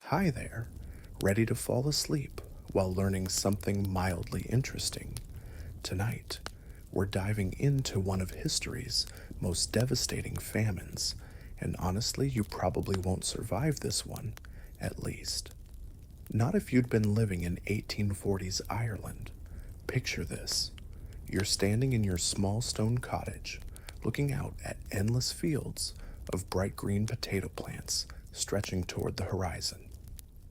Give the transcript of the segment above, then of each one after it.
Hi there, ready to fall asleep while learning something mildly interesting? Tonight, we're diving into one of history's most devastating famines, and honestly, you probably won't survive this one, at least. Not if you'd been living in 1840s Ireland. Picture this. You're standing in your small stone cottage, looking out at endless fields of bright green potato plants stretching toward the horizon.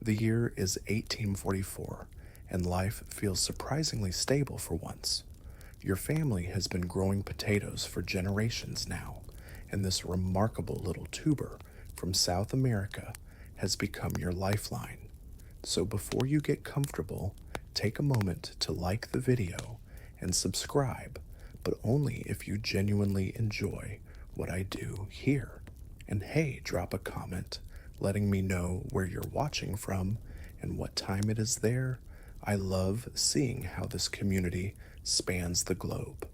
The year is 1844, and life feels surprisingly stable for once. Your family has been growing potatoes for generations now, and this remarkable little tuber from South America has become your lifeline. So before you get comfortable, take a moment to like the video and subscribe, but only if you genuinely enjoy what I do here. And hey, drop a comment letting me know where you're watching from and what time it is there. I love seeing how this community spans the globe.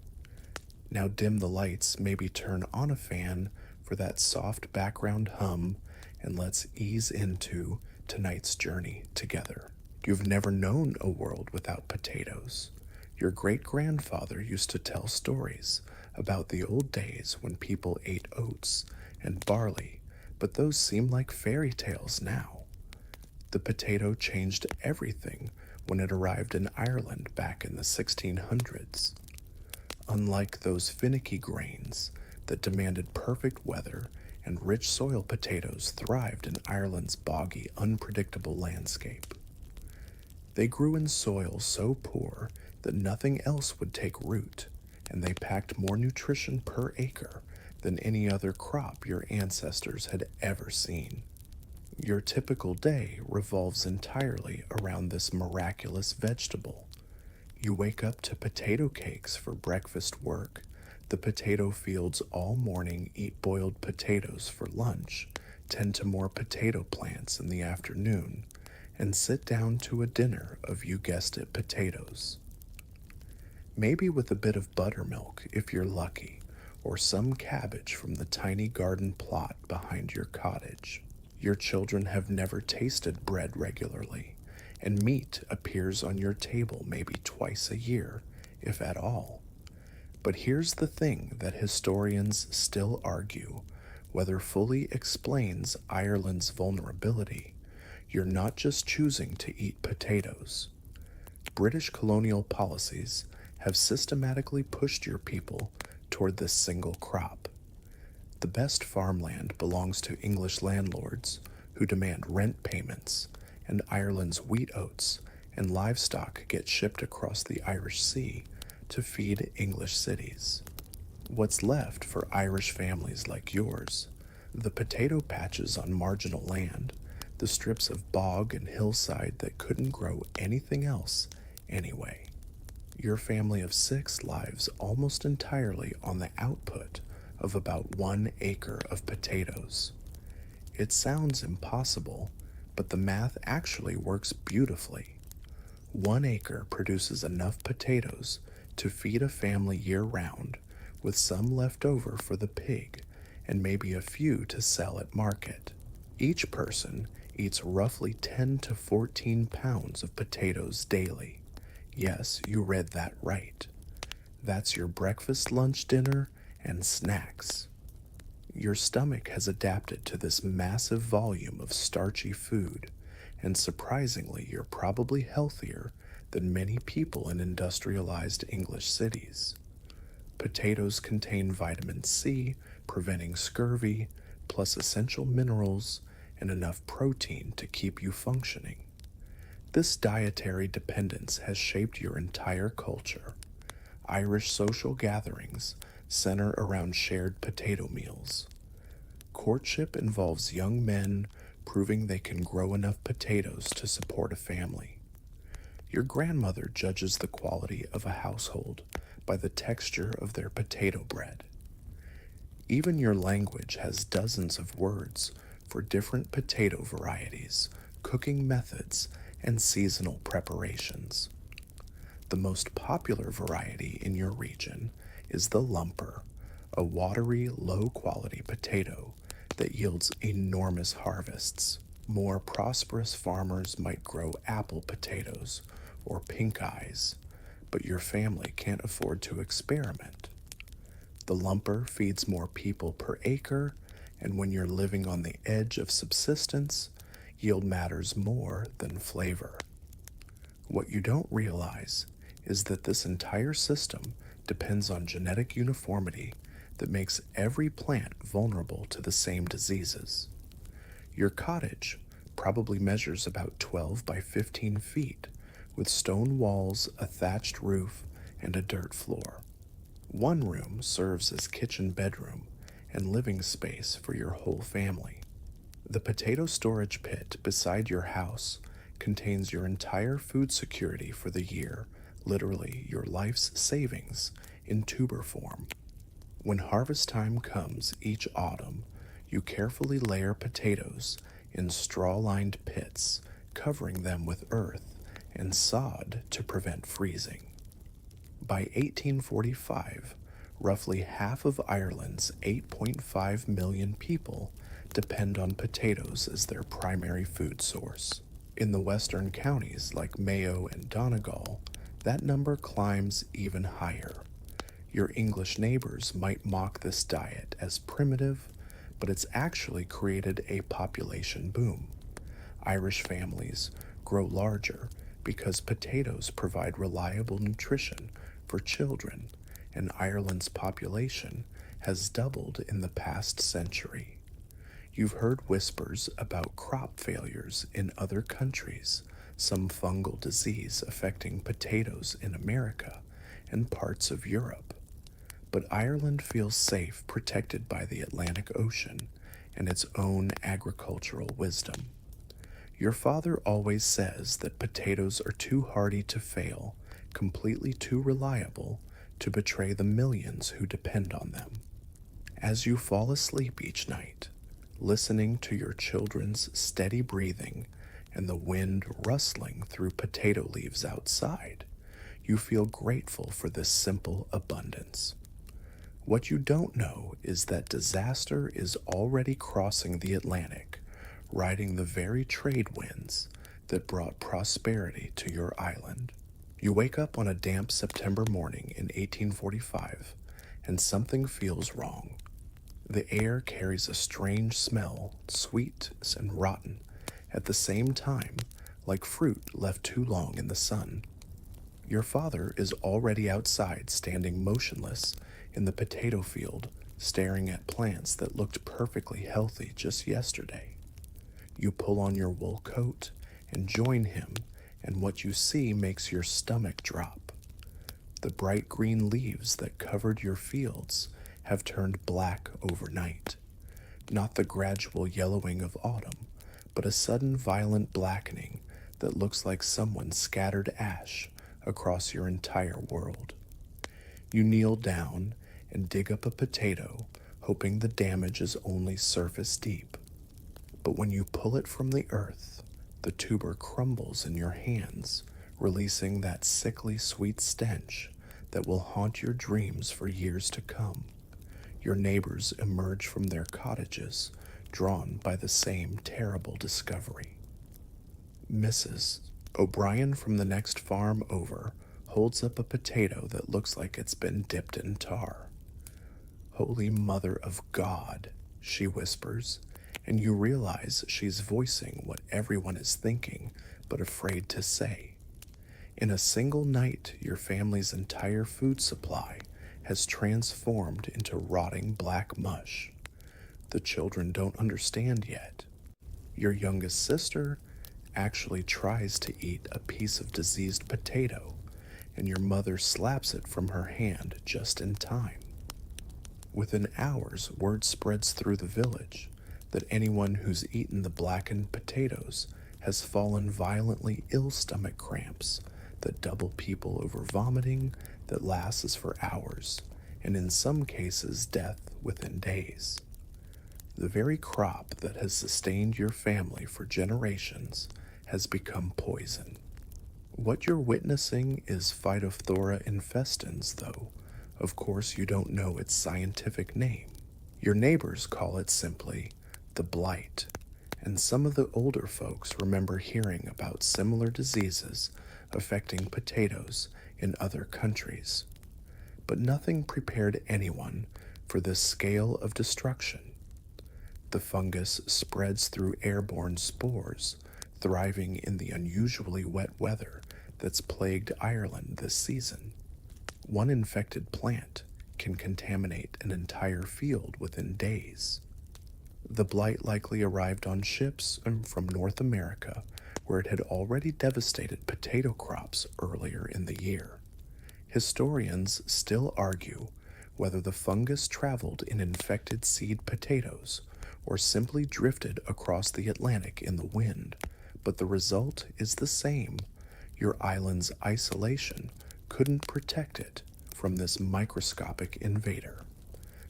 Now dim the lights, maybe turn on a fan for that soft background hum, and let's ease into tonight's journey together. You've never known a world without potatoes. Your great-grandfather used to tell stories about the old days when people ate oats and barley, but those seem like fairy tales now. The potato changed everything when it arrived in Ireland back in the 1600s. Unlike those finicky grains that demanded perfect weather and rich soil, potatoes thrived in Ireland's boggy, unpredictable landscape. They grew in soil so poor that nothing else would take root, and they packed more nutrition per acre than any other crop your ancestors had ever seen. Your typical day revolves entirely around this miraculous vegetable. You wake up to potato cakes for breakfast work, the potato fields all morning, eat boiled potatoes for lunch, tend to more potato plants in the afternoon, and sit down to a dinner of, you guessed it, potatoes. Maybe with a bit of buttermilk if you're lucky, or some cabbage from the tiny garden plot behind your cottage. Your children have never tasted bread regularly, and meat appears on your table maybe twice a year, if at all. But here's the thing that historians still argue, whether fully explains Ireland's vulnerability. You're not just choosing to eat potatoes. British colonial policies have systematically pushed your people toward this single crop. The best farmland belongs to English landlords who demand rent payments, and Ireland's wheat, oats, and livestock get shipped across the Irish Sea to feed English cities. What's left for Irish families like yours? The potato patches on marginal land, the strips of bog and hillside that couldn't grow anything else anyway. Your family of 6 lives almost entirely on the output of about 1 acre of potatoes. It sounds impossible, but the math actually works beautifully. 1 acre produces enough potatoes to feed a family year-round, with some left over for the pig and maybe a few to sell at market. Each person eats roughly 10 to 14 pounds of potatoes daily. Yes, you read that right. That's your breakfast, lunch, dinner, and snacks. Your stomach has adapted to this massive volume of starchy food, and surprisingly, you're probably healthier than many people in industrialized English cities. Potatoes contain vitamin C, preventing scurvy, plus essential minerals and enough protein to keep you functioning. This dietary dependence has shaped your entire culture. Irish social gatherings center around shared potato meals. Courtship involves young men proving they can grow enough potatoes to support a family. Your grandmother judges the quality of a household by the texture of their potato bread. Even your language has dozens of words for different potato varieties, cooking methods, and seasonal preparations. The most popular variety in your region is the lumper, a watery, low-quality potato that yields enormous harvests. More prosperous farmers might grow apple potatoes or pink eyes, but your family can't afford to experiment. The lumper feeds more people per acre, and when you're living on the edge of subsistence, yield matters more than flavor. What you don't realize is that this entire system depends on genetic uniformity that makes every plant vulnerable to the same diseases. Your cottage probably measures about 12 by 15 feet, with stone walls, a thatched roof, and a dirt floor. One room serves as kitchen bedroom and living space for your whole family. The potato storage pit beside your house contains your entire food security for the year, literally your life's savings, in tuber form. When harvest time comes each autumn, you carefully layer potatoes in straw-lined pits, covering them with earth and sod to prevent freezing. By 1845, roughly half of Ireland's 8.5 million people depend on potatoes as their primary food source. In the western counties like Mayo and Donegal, that number climbs even higher. Your English neighbors might mock this diet as primitive, but it's actually created a population boom. Irish families grow larger because potatoes provide reliable nutrition for children, and Ireland's population has doubled in the past century. You've heard whispers about crop failures in other countries, some fungal disease affecting potatoes in America and parts of Europe. But Ireland feels safe, protected by the Atlantic Ocean and its own agricultural wisdom. Your father always says that potatoes are too hardy to fail, completely too reliable to betray the millions who depend on them. As you fall asleep each night, listening to your children's steady breathing and the wind rustling through potato leaves outside, you feel grateful for this simple abundance. What you don't know is that disaster is already crossing the Atlantic, riding the very trade winds that brought prosperity to your island. You wake up on a damp September morning in 1845, and something feels wrong. The air carries a strange smell, sweet and rotten, at the same time, like fruit left too long in the sun. Your father is already outside, standing motionless in the potato field, staring at plants that looked perfectly healthy just yesterday. You pull on your wool coat and join him, and what you see makes your stomach drop. The bright green leaves that covered your fields have turned black overnight. Not the gradual yellowing of autumn, but a sudden violent blackening that looks like someone scattered ash across your entire world. You kneel down and dig up a potato, hoping the damage is only surface deep. But when you pull it from the earth, the tuber crumbles in your hands, releasing that sickly sweet stench that will haunt your dreams for years to come. Your neighbors emerge from their cottages, drawn by the same terrible discovery. Mrs. O'Brien from the next farm over holds up a potato that looks like it's been dipped in tar. "Holy Mother of God," she whispers, and you realize she's voicing what everyone is thinking but afraid to say. In a single night, your family's entire food supply has transformed into rotting black mush. The children don't understand yet. Your youngest sister actually tries to eat a piece of diseased potato, and your mother slaps it from her hand just in time. Within hours, word spreads through the village that anyone who's eaten the blackened potatoes has fallen violently ill, stomach cramps that double people over, vomiting that lasts for hours, and in some cases death within days. The very crop that has sustained your family for generations has become poison. What you're witnessing is Phytophthora infestans, though of course you don't know its scientific name. Your neighbors call it simply the blight, and some of the older folks remember hearing about similar diseases affecting potatoes in other countries. But nothing prepared anyone for this scale of destruction. The fungus spreads through airborne spores, thriving in the unusually wet weather that's plagued Ireland this season. One infected plant can contaminate an entire field within days. The blight likely arrived on ships from North America, where it had already devastated potato crops earlier in the year. Historians still argue whether the fungus traveled in infected seed potatoes or simply drifted across the Atlantic in the wind, but the result is the same. Your island's isolation couldn't protect it from this microscopic invader.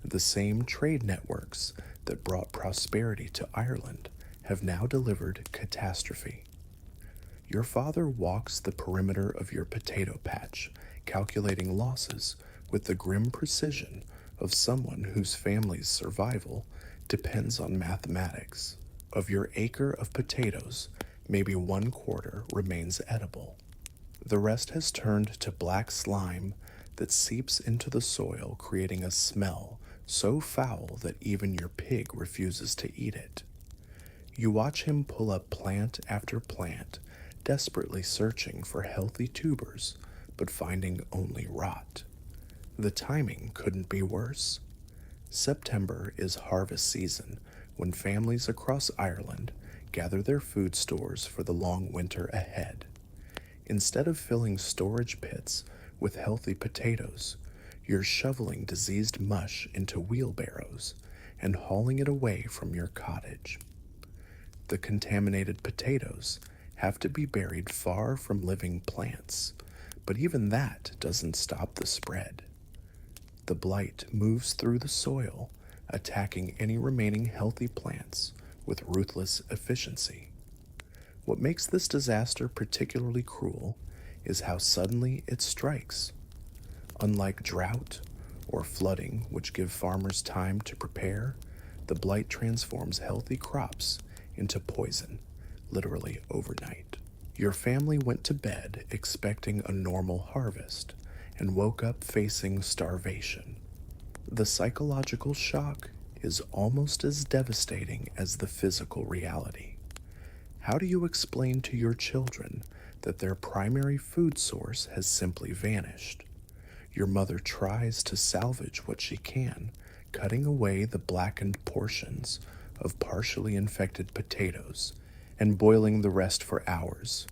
The same trade networks that brought prosperity to Ireland have now delivered catastrophe. Your father walks the perimeter of your potato patch, calculating losses with the grim precision of someone whose family's survival depends on mathematics. Of your acre of potatoes, maybe 1/4 remains edible. The rest has turned to black slime that seeps into the soil, creating a smell so foul that even your pig refuses to eat it. You watch him pull up plant after plant, desperately searching for healthy tubers, but finding only rot. The timing couldn't be worse. September is harvest season, when families across Ireland gather their food stores for the long winter ahead. Instead of filling storage pits with healthy potatoes, you're shoveling diseased mush into wheelbarrows and hauling it away from your cottage. The contaminated potatoes have to be buried far from living plants, but even that doesn't stop the spread. The blight moves through the soil, attacking any remaining healthy plants with ruthless efficiency. What makes this disaster particularly cruel is how suddenly it strikes. Unlike drought or flooding, which give farmers time to prepare, the blight transforms healthy crops into poison, literally overnight. Your family went to bed expecting a normal harvest and woke up facing starvation. The psychological shock is almost as devastating as the physical reality. How do you explain to your children that their primary food source has simply vanished? Your mother tries to salvage what she can, cutting away the blackened portions of partially infected potatoes and boiling the rest for hours.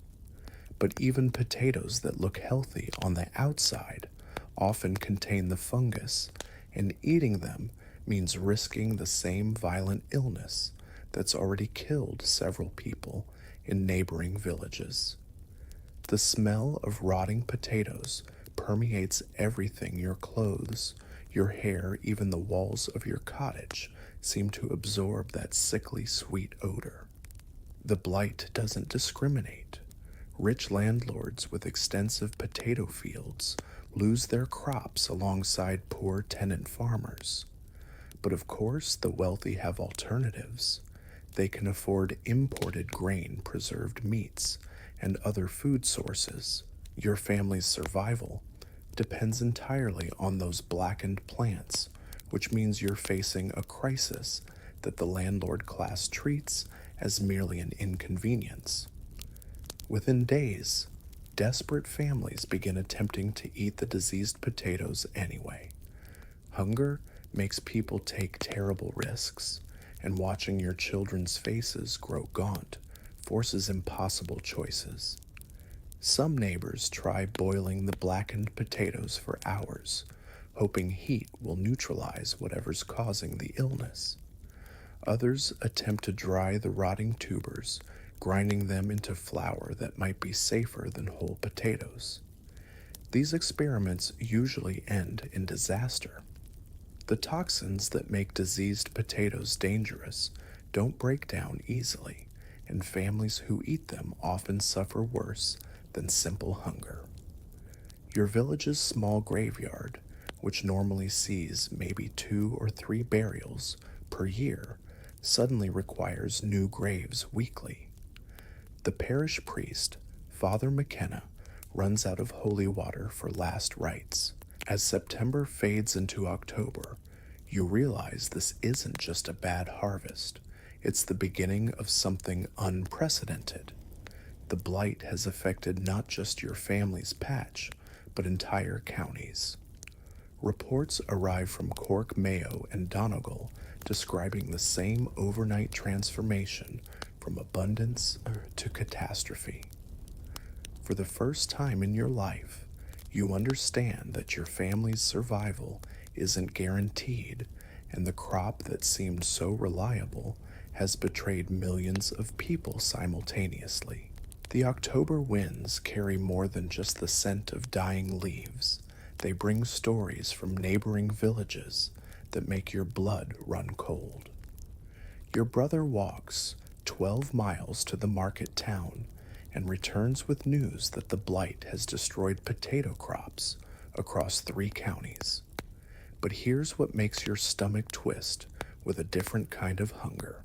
But even potatoes that look healthy on the outside often contain the fungus, and eating them means risking the same violent illness that's already killed several people in neighboring villages. The smell of rotting potatoes permeates everything: your clothes, your hair, even the walls of your cottage seem to absorb that sickly sweet odor. The blight doesn't discriminate. Rich landlords with extensive potato fields lose their crops alongside poor tenant farmers. But of course, the wealthy have alternatives. They can afford imported grain, preserved meats, and other food sources. Your family's survival depends entirely on those blackened plants, which means you're facing a crisis that the landlord class treats as merely an inconvenience. Within days, desperate families begin attempting to eat the diseased potatoes anyway. Hunger makes people take terrible risks, and watching your children's faces grow gaunt forces impossible choices. Some neighbors try boiling the blackened potatoes for hours, hoping heat will neutralize whatever's causing the illness. Others attempt to dry the rotting tubers, grinding them into flour that might be safer than whole potatoes. These experiments usually end in disaster. The toxins that make diseased potatoes dangerous don't break down easily, and families who eat them often suffer worse than simple hunger. Your village's small graveyard, which normally sees maybe 2 or 3 burials per year, suddenly requires new graves weekly. The parish priest, Father McKenna, runs out of holy water for last rites. As September fades into October, you realize this isn't just a bad harvest, it's the beginning of something unprecedented. The blight has affected not just your family's patch, but entire counties. Reports arrive from Cork, Mayo, and Donegal describing the same overnight transformation from abundance to catastrophe. For the first time in your life, you understand that your family's survival isn't guaranteed, and the crop that seemed so reliable has betrayed millions of people simultaneously. The October winds carry more than just the scent of dying leaves. They bring stories from neighboring villages that make your blood run cold. Your brother walks 12 miles to the market town and returns with news that the blight has destroyed potato crops across 3 counties. But here's what makes your stomach twist with a different kind of hunger.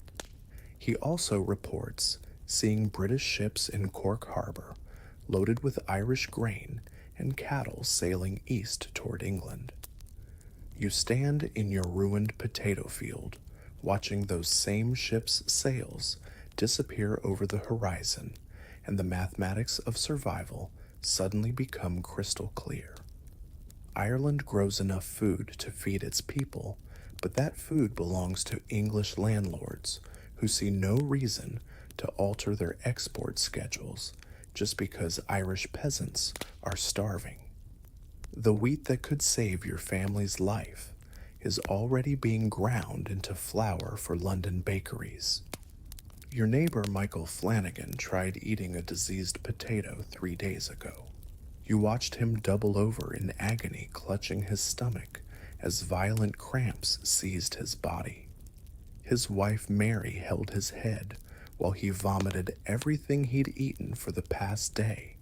He also reports seeing British ships in Cork Harbor loaded with Irish grain and cattle sailing east toward England. You stand in your ruined potato field, watching those same ships' sails disappear over the horizon, and the mathematics of survival suddenly become crystal clear. Ireland grows enough food to feed its people, but that food belongs to English landlords who see no reason to alter their export schedules just because Irish peasants are starving. The wheat that could save your family's life is already being ground into flour for London bakeries. Your neighbor Michael Flanagan tried eating a diseased potato 3 days ago. You watched him double over in agony, clutching his stomach as violent cramps seized his body. His wife Mary held his head while he vomited everything he'd eaten for the past day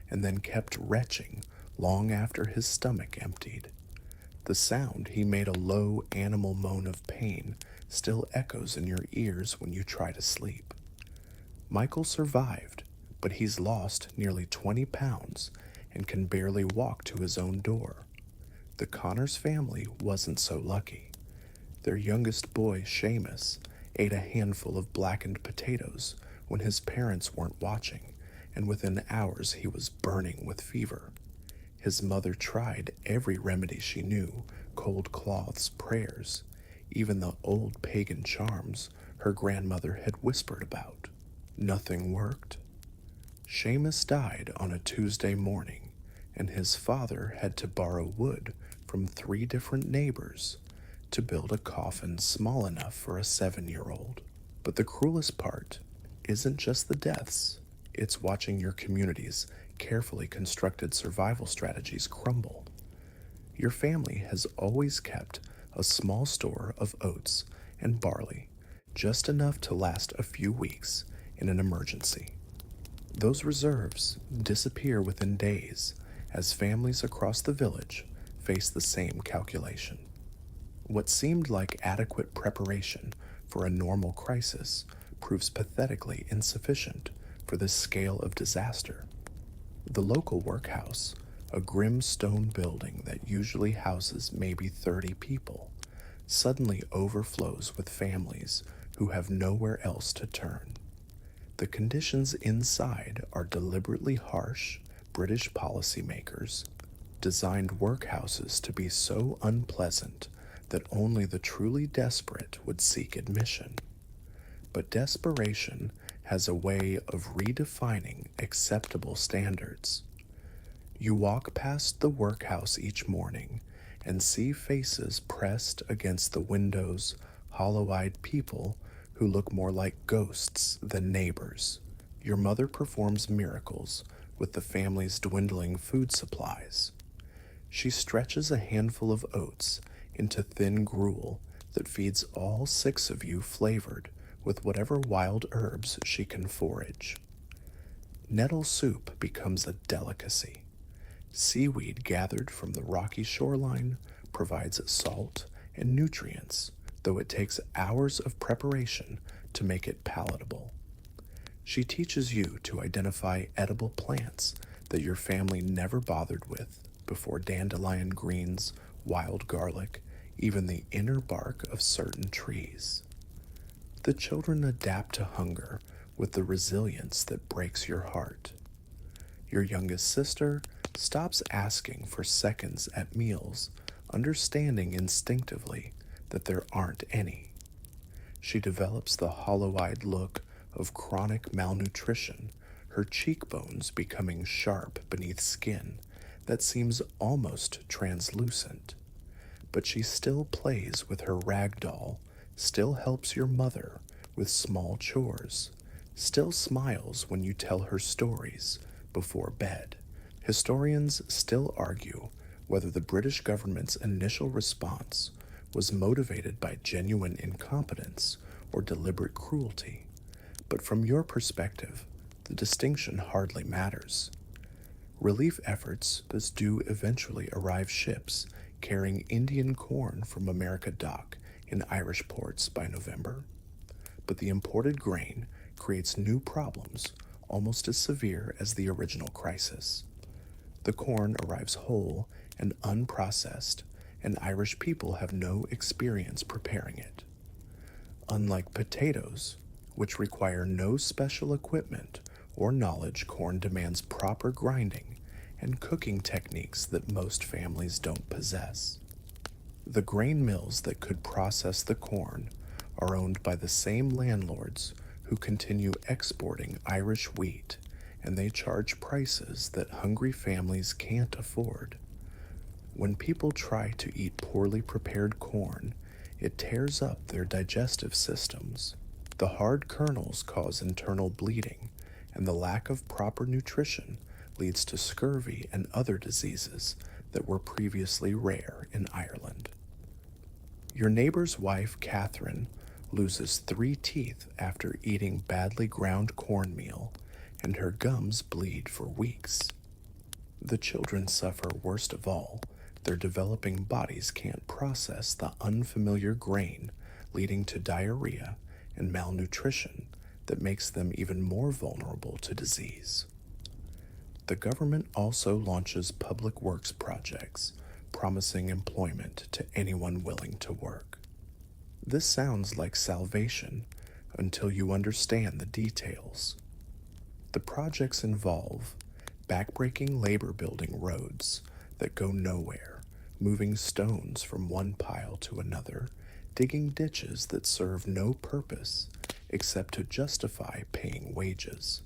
and then kept retching long after his stomach emptied. The sound he made, a low animal moan of pain, still echoes in your ears when you try to sleep. Michael survived, but he's lost nearly 20 pounds and can barely walk to his own door. The Connors family wasn't so lucky. Their youngest boy, Seamus, ate a handful of blackened potatoes when his parents weren't watching, and within hours he was burning with fever. His mother tried every remedy she knew, cold cloths, prayers, even the old pagan charms her grandmother had whispered about. Nothing worked. Seamus died on a Tuesday morning, and his father had to borrow wood from 3 different neighbors to build a coffin small enough for a 7-year-old. But the cruelest part isn't just the deaths, it's watching your community's carefully constructed survival strategies crumble. Your family has always kept a small store of oats and barley, just enough to last a few weeks in an emergency. Those reserves disappear within days as families across the village face the same calculation. What seemed like adequate preparation for a normal crisis proves pathetically insufficient for this scale of disaster. The local workhouse, a grim stone building that usually houses maybe 30 people, suddenly overflows with families who have nowhere else to turn. The conditions inside are deliberately harsh. British policymakers designed workhouses to be so unpleasant that only the truly desperate would seek admission. But desperation has a way of redefining acceptable standards. You walk past the workhouse each morning and see faces pressed against the windows, hollow-eyed people who look more like ghosts than neighbors. Your mother performs miracles with the family's dwindling food supplies. She stretches a handful of oats into thin gruel that feeds all 6 of you, flavored with whatever wild herbs she can forage. Nettle soup becomes a delicacy. Seaweed gathered from the rocky shoreline provides salt and nutrients though it takes hours of preparation to make it palatable. She teaches you to identify edible plants that your family never bothered with before: dandelion greens, wild garlic, even the inner bark of certain trees. The children adapt to hunger with the resilience that breaks your heart. Your youngest sister stops asking for seconds at meals, understanding instinctively that there aren't any. She develops the hollow-eyed look of chronic malnutrition, her cheekbones becoming sharp beneath skin that seems almost translucent. But she still plays with her rag doll, still helps your mother with small chores, still smiles when you tell her stories before bed. Historians still argue whether the British government's initial response was motivated by genuine incompetence or deliberate cruelty. But from your perspective, the distinction hardly matters. Relief efforts do eventually arrive ships carrying Indian corn from America dock in Irish ports by November. But the imported grain creates new problems almost as severe as the original crisis. The corn arrives whole and unprocessed, and Irish people have no experience preparing it. Unlike potatoes, which require no special equipment or knowledge, corn demands proper grinding and cooking techniques that most families don't possess. The grain mills that could process the corn are owned by the same landlords who continue exporting Irish wheat, and they charge prices that hungry families can't afford. When people try to eat poorly prepared corn, it tears up their digestive systems. The hard kernels cause internal bleeding, and the lack of proper nutrition leads to scurvy and other diseases that were previously rare in Ireland. Your neighbor's wife, Catherine, loses 3 teeth after eating badly ground cornmeal, and her gums bleed for weeks. The children suffer worst of all. Their developing bodies can't process the unfamiliar grain, leading to diarrhea and malnutrition that makes them even more vulnerable to disease. The government also launches public works projects, promising employment to anyone willing to work. This sounds like salvation until you understand the details. The projects involve backbreaking labor building roads that go nowhere, moving stones from one pile to another, digging ditches that serve no purpose except to justify paying wages.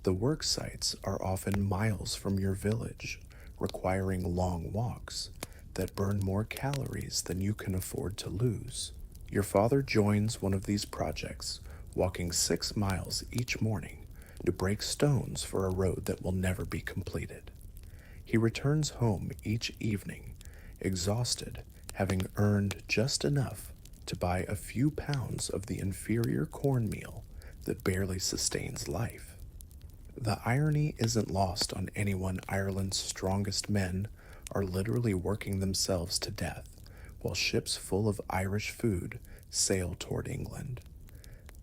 The work sites are often miles from your village, requiring long walks that burn more calories than you can afford to lose. Your father joins one of these projects, walking 6 miles each morning to break stones for a road that will never be completed. He returns home each evening, exhausted, having earned just enough to buy a few pounds of the inferior cornmeal that barely sustains life. The irony isn't lost on anyone. Ireland's strongest men are literally working themselves to death, while ships full of Irish food sail toward England.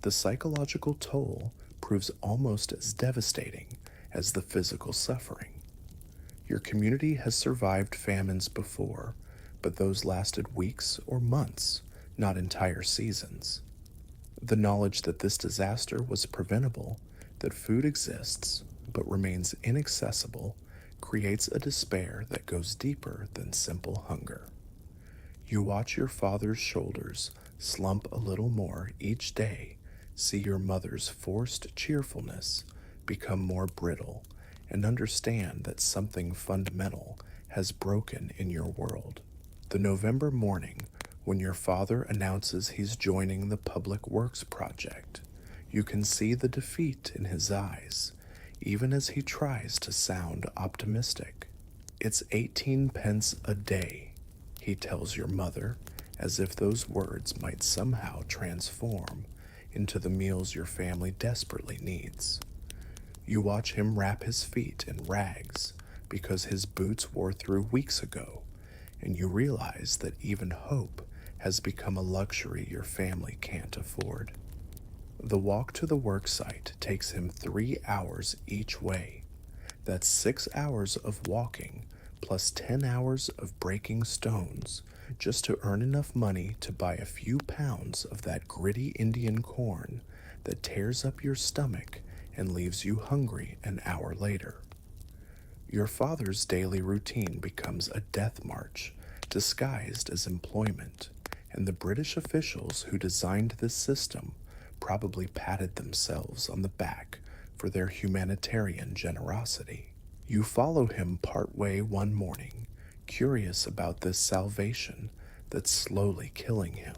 The psychological toll proves almost as devastating as the physical suffering. Your community has survived famines before, but those lasted weeks or months, not entire seasons. The knowledge that this disaster was preventable, that food exists but remains inaccessible, creates a despair that goes deeper than simple hunger. You watch your father's shoulders slump a little more each day, see your mother's forced cheerfulness become more brittle, and understand that something fundamental has broken in your world. The November morning, when your father announces he's joining the Public Works project, you can see the defeat in his eyes, even as he tries to sound optimistic. "It's 18 pence a day," he tells your mother, as if those words might somehow transform into the meals your family desperately needs. You watch him wrap his feet in rags because his boots wore through weeks ago, and you realize that even hope has become a luxury your family can't afford. The walk to the worksite takes him 3 hours each way. That's 6 hours of walking plus 10 hours of breaking stones just to earn enough money to buy a few pounds of that gritty Indian corn that tears up your stomach and leaves you hungry an hour later. Your father's daily routine becomes a death march disguised as employment, and the British officials who designed this system probably patted themselves on the back for their humanitarian generosity. You follow him partway one morning, curious about this salvation that's slowly killing him.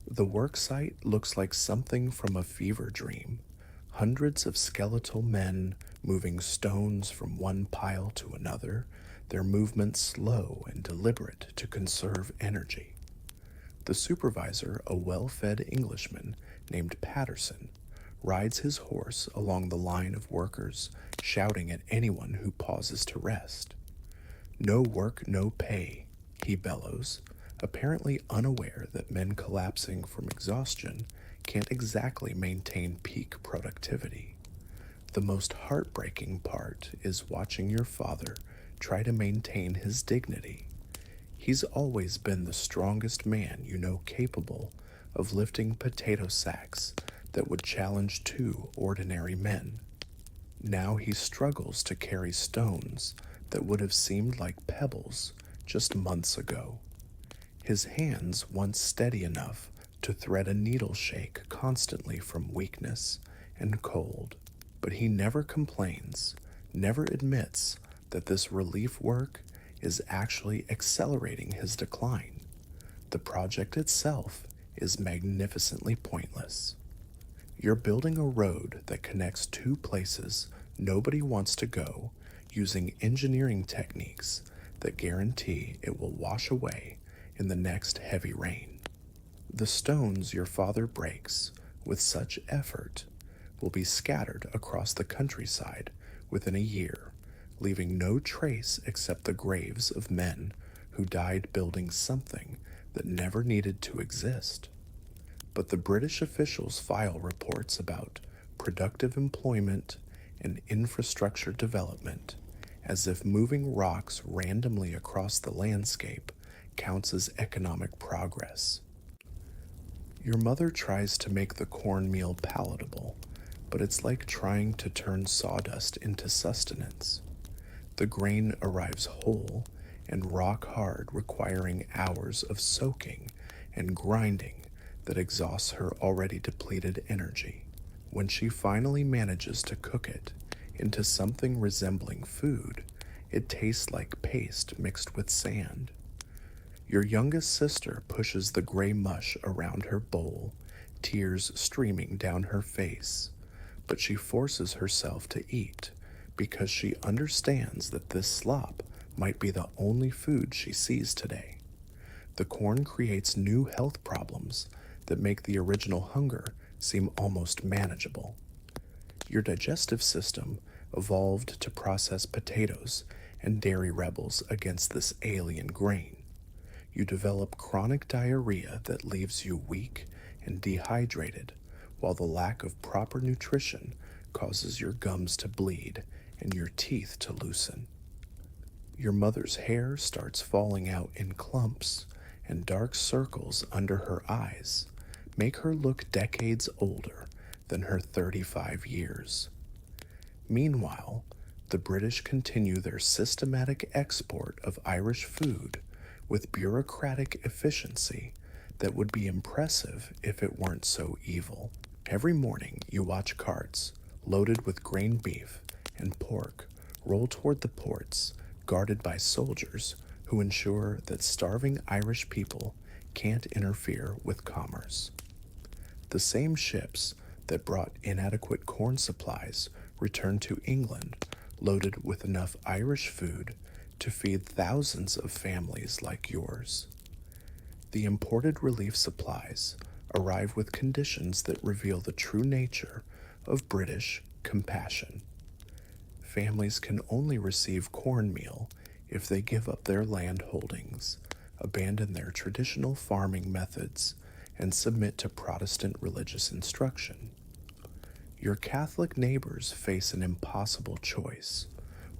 The worksite looks like something from a fever dream. Hundreds of skeletal men moving stones from one pile to another, their movements slow and deliberate to conserve energy. The supervisor, a well-fed Englishman named Patterson, rides his horse along the line of workers, shouting at anyone who pauses to rest. "No work, no pay," he bellows, apparently unaware that men collapsing from exhaustion can't exactly maintain peak productivity. The most heartbreaking part is watching your father try to maintain his dignity. He's always been the strongest man you know capable of lifting potato sacks that would challenge 2 ordinary men. Now he struggles to carry stones that would have seemed like pebbles just months ago. His hands, once steady enough to thread a needle, shake constantly from weakness and cold. But he never complains, never admits that this relief work is actually accelerating his decline. The project itself is magnificently pointless. You're building a road that connects 2 places nobody wants to go using engineering techniques that guarantee it will wash away in the next heavy rain. The stones your father breaks with such effort will be scattered across the countryside within a year, leaving no trace except the graves of men who died building something that never needed to exist. But the British officials file reports about productive employment and infrastructure development as if moving rocks randomly across the landscape counts as economic progress. Your mother tries to make the cornmeal palatable, but it's like trying to turn sawdust into sustenance. The grain arrives whole and rock hard, requiring hours of soaking and grinding that exhausts her already depleted energy. When she finally manages to cook it into something resembling food, it tastes like paste mixed with sand. Your youngest sister pushes the gray mush around her bowl, tears streaming down her face, but she forces herself to eat because she understands that this slop might be the only food she sees today. The corn creates new health problems that make the original hunger seem almost manageable. Your digestive system evolved to process potatoes and dairy rebels against this alien grain. You develop chronic diarrhea that leaves you weak and dehydrated, while the lack of proper nutrition causes your gums to bleed and your teeth to loosen. Your mother's hair starts falling out in clumps, and dark circles under her eyes make her look decades older than her 35 years. Meanwhile, the British continue their systematic export of Irish food with bureaucratic efficiency that would be impressive if it weren't so evil. Every morning you watch carts loaded with grain beef and pork roll toward the ports, guarded by soldiers who ensure that starving Irish people can't interfere with commerce. The same ships that brought inadequate corn supplies return to England loaded with enough Irish food to feed thousands of families like yours. The imported relief supplies arrive with conditions that reveal the true nature of British compassion. Families can only receive cornmeal if they give up their land holdings, abandon their traditional farming methods and submit to Protestant religious instruction. Your Catholic neighbors face an impossible choice: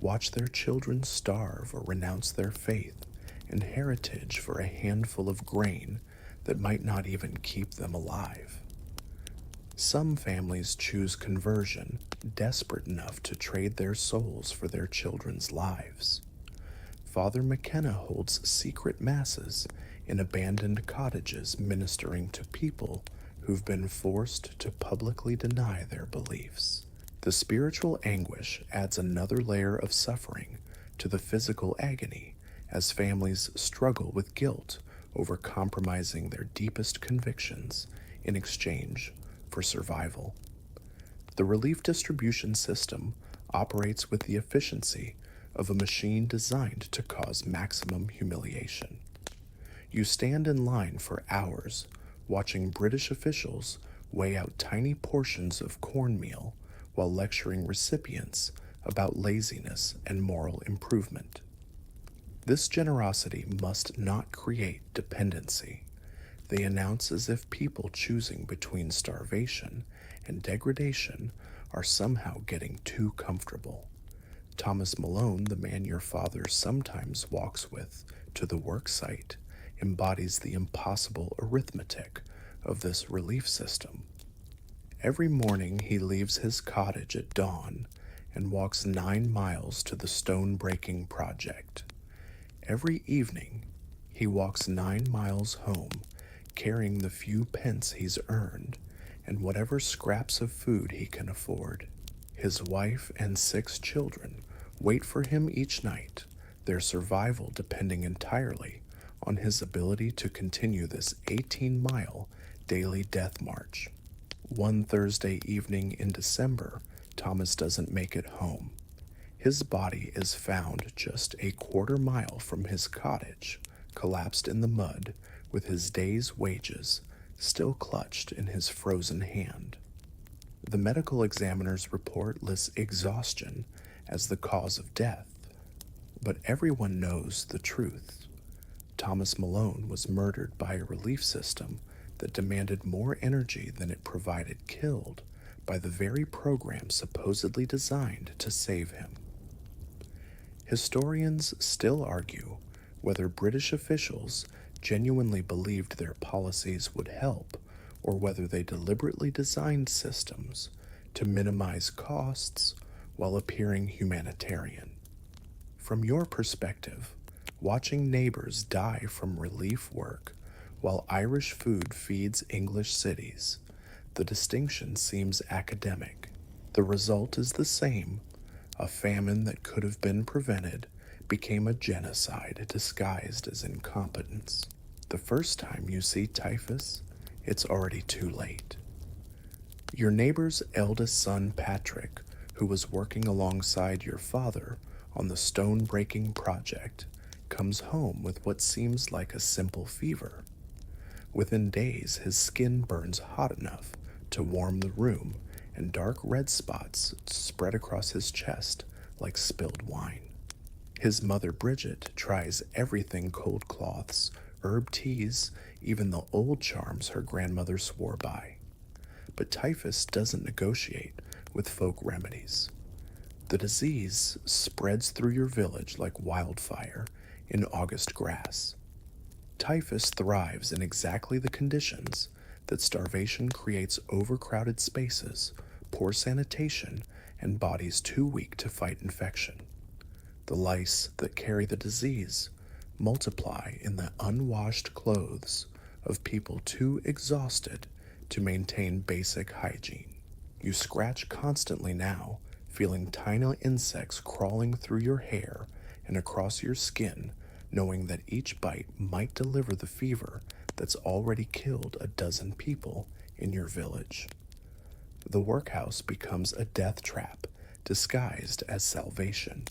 watch their children starve or renounce their faith and heritage for a handful of grain that might not even keep them alive. Some families choose conversion, desperate enough to trade their souls for their children's lives. Father McKenna holds secret masses in abandoned cottages, ministering to people who've been forced to publicly deny their beliefs. The spiritual anguish adds another layer of suffering to the physical agony as families struggle with guilt over compromising their deepest convictions in exchange for survival. The relief distribution system operates with the efficiency of a machine designed to cause maximum humiliation. You stand in line for hours, watching British officials weigh out tiny portions of cornmeal while lecturing recipients about laziness and moral improvement. This generosity must not create dependency. They announce as if people choosing between starvation and degradation are somehow getting too comfortable. Thomas Malone, the man your father sometimes walks with to the work site, embodies the impossible arithmetic of this relief system. Every morning he leaves his cottage at dawn and walks 9 miles to the stone-breaking project. Every evening he walks 9 miles home, carrying the few pence he's earned and whatever scraps of food he can afford. His wife and 6 children wait for him each night, their survival depending entirely on his ability to continue this 18-mile daily death march. One Thursday evening in December, Thomas doesn't make it home. His body is found just a quarter mile from his cottage, collapsed in the mud, with his day's wages still clutched in his frozen hand. The medical examiner's report lists exhaustion as the cause of death, but everyone knows the truth. Thomas Malone was murdered by a relief system that demanded more energy than it provided, killed by the very program supposedly designed to save him. Historians still argue whether British officials genuinely believed their policies would help, or whether they deliberately designed systems to minimize costs while appearing humanitarian. From your perspective, watching neighbors die from relief work while Irish food feeds English cities, the distinction seems academic. The result is the same: a famine that could have been prevented became a genocide disguised as incompetence. The first time you see typhus, it's already too late. Your neighbor's eldest son, Patrick, who was working alongside your father on the stone-breaking project, comes home with what seems like a simple fever. Within days, his skin burns hot enough to warm the room, and dark red spots spread across his chest like spilled wine. His mother, Bridget, tries everything: cold cloths, herb teas, even the old charms her grandmother swore by. But typhus doesn't negotiate with folk remedies. The disease spreads through your village like wildfire in August grass. Typhus thrives in exactly the conditions that starvation creates: overcrowded spaces, poor sanitation, and bodies too weak to fight infection. The lice that carry the disease multiply in the unwashed clothes of people too exhausted to maintain basic hygiene. You scratch constantly now, feeling tiny insects crawling through your hair and across your skin, knowing that each bite might deliver the fever that's already killed a dozen people in your village. The workhouse becomes a death trap disguised as salvation.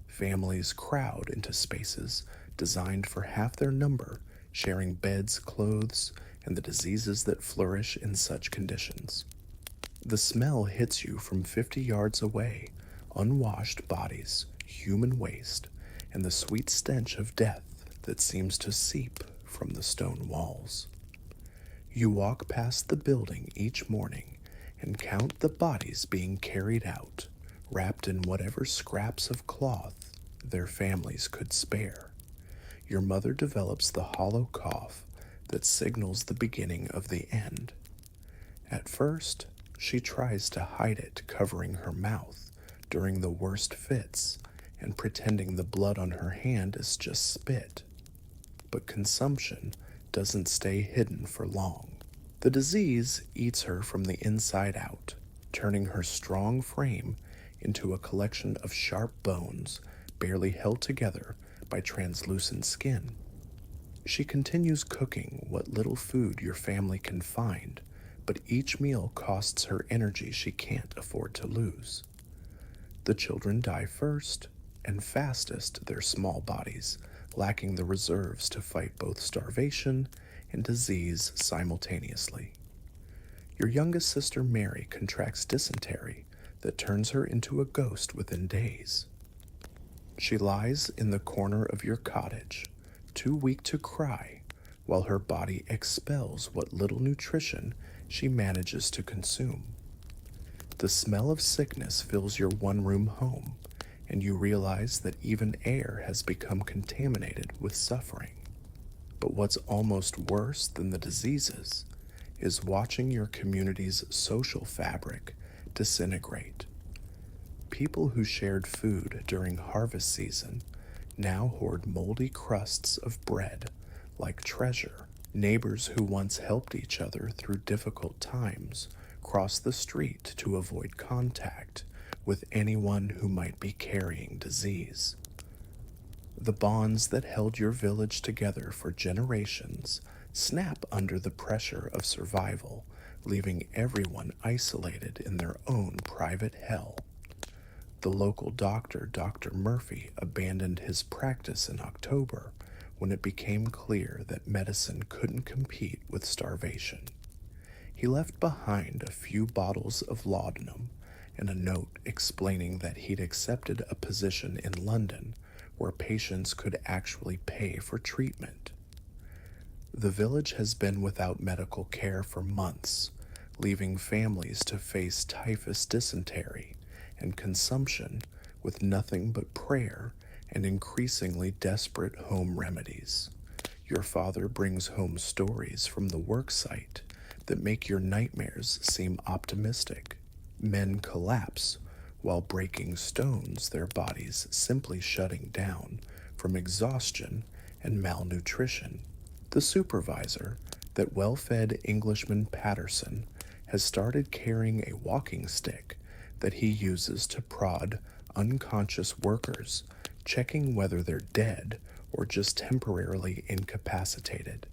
Families crowd into spaces designed for half their number, sharing beds, clothes, and the diseases that flourish in such conditions. The smell hits you from 50 yards away: unwashed bodies, human waste, and the sweet stench of death that seems to seep from the stone walls. You walk past the building each morning and count the bodies being carried out, wrapped in whatever scraps of cloth their families could spare. Your mother develops the hollow cough that signals the beginning of the end. At first, she tries to hide it, covering her mouth during the worst fits and pretending the blood on her hand is just spit. But consumption doesn't stay hidden for long. The disease eats her from the inside out, turning her strong frame into a collection of sharp bones barely held together by translucent skin. She continues cooking what little food your family can find, but each meal costs her energy she can't afford to lose. The children die first and fastest, their small bodies lacking the reserves to fight both starvation and disease simultaneously. Your youngest sister Mary contracts dysentery that turns her into a ghost within days. She lies in the corner of your cottage, too weak to cry, while her body expels what little nutrition she manages to consume. The smell of sickness fills your one-room home, and you realize that even air has become contaminated with suffering. But what's almost worse than the diseases is watching your community's social fabric disintegrate. People who shared food during harvest season now hoard moldy crusts of bread like treasure. Neighbors who once helped each other through difficult times cross the street to avoid contact with anyone who might be carrying disease. The bonds that held your village together for generations snap under the pressure of survival, leaving everyone isolated in their own private hell. The local doctor, Dr. Murphy, abandoned his practice in October when it became clear that medicine couldn't compete with starvation. He left behind a few bottles of laudanum and a note explaining that he'd accepted a position in London where patients could actually pay for treatment. The village has been without medical care for months, leaving families to face typhus dysentery and consumption with nothing but prayer and increasingly desperate home remedies. Your father brings home stories from the work site that make your nightmares seem optimistic. Men collapse while breaking stones, their bodies simply shutting down from exhaustion and malnutrition. The supervisor, that well-fed Englishman Patterson, has started carrying a walking stick that he uses to prod unconscious workers, checking whether they're dead or just temporarily incapacitated.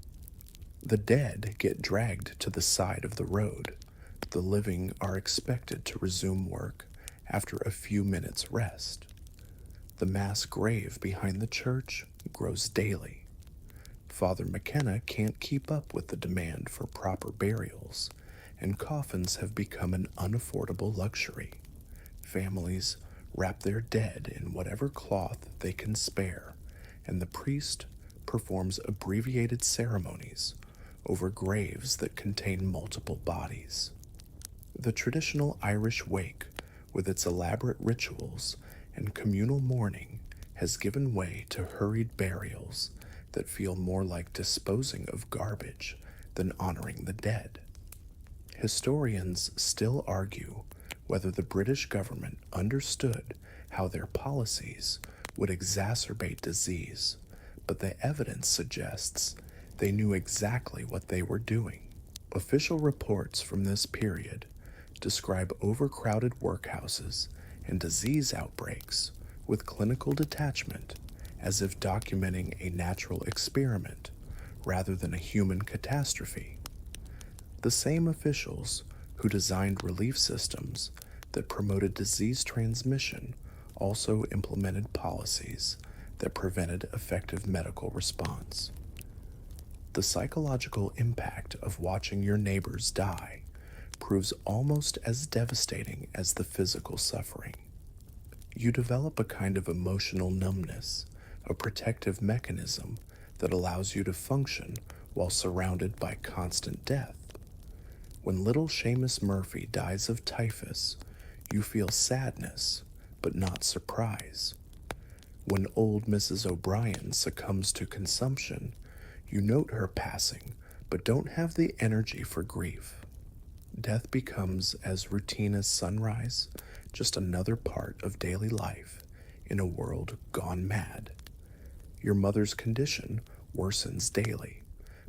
The dead get dragged to the side of the road. The living are expected to resume work after a few minutes' rest. The mass grave behind the church grows daily. Father McKenna can't keep up with the demand for proper burials, and coffins have become an unaffordable luxury. Families wrap their dead in whatever cloth they can spare, and the priest performs abbreviated ceremonies over graves that contain multiple bodies. The traditional Irish wake, with its elaborate rituals and communal mourning, has given way to hurried burials that feel more like disposing of garbage than honoring the dead. Historians still argue whether the British government understood how their policies would exacerbate disease, but the evidence suggests they knew exactly what they were doing. Official reports from this period describe overcrowded workhouses and disease outbreaks with clinical detachment, as if documenting a natural experiment rather than a human catastrophe. The same officials who designed relief systems that promoted disease transmission also implemented policies that prevented effective medical response. The psychological impact of watching your neighbors die proves almost as devastating as the physical suffering. You develop a kind of emotional numbness, a protective mechanism that allows you to function while surrounded by constant death. When little Seamus Murphy dies of typhus, you feel sadness, but not surprise. When old Mrs. O'Brien succumbs to consumption, you note her passing, but don't have the energy for grief. Death becomes as routine as sunrise, just another part of daily life in a world gone mad. Your mother's condition worsens daily,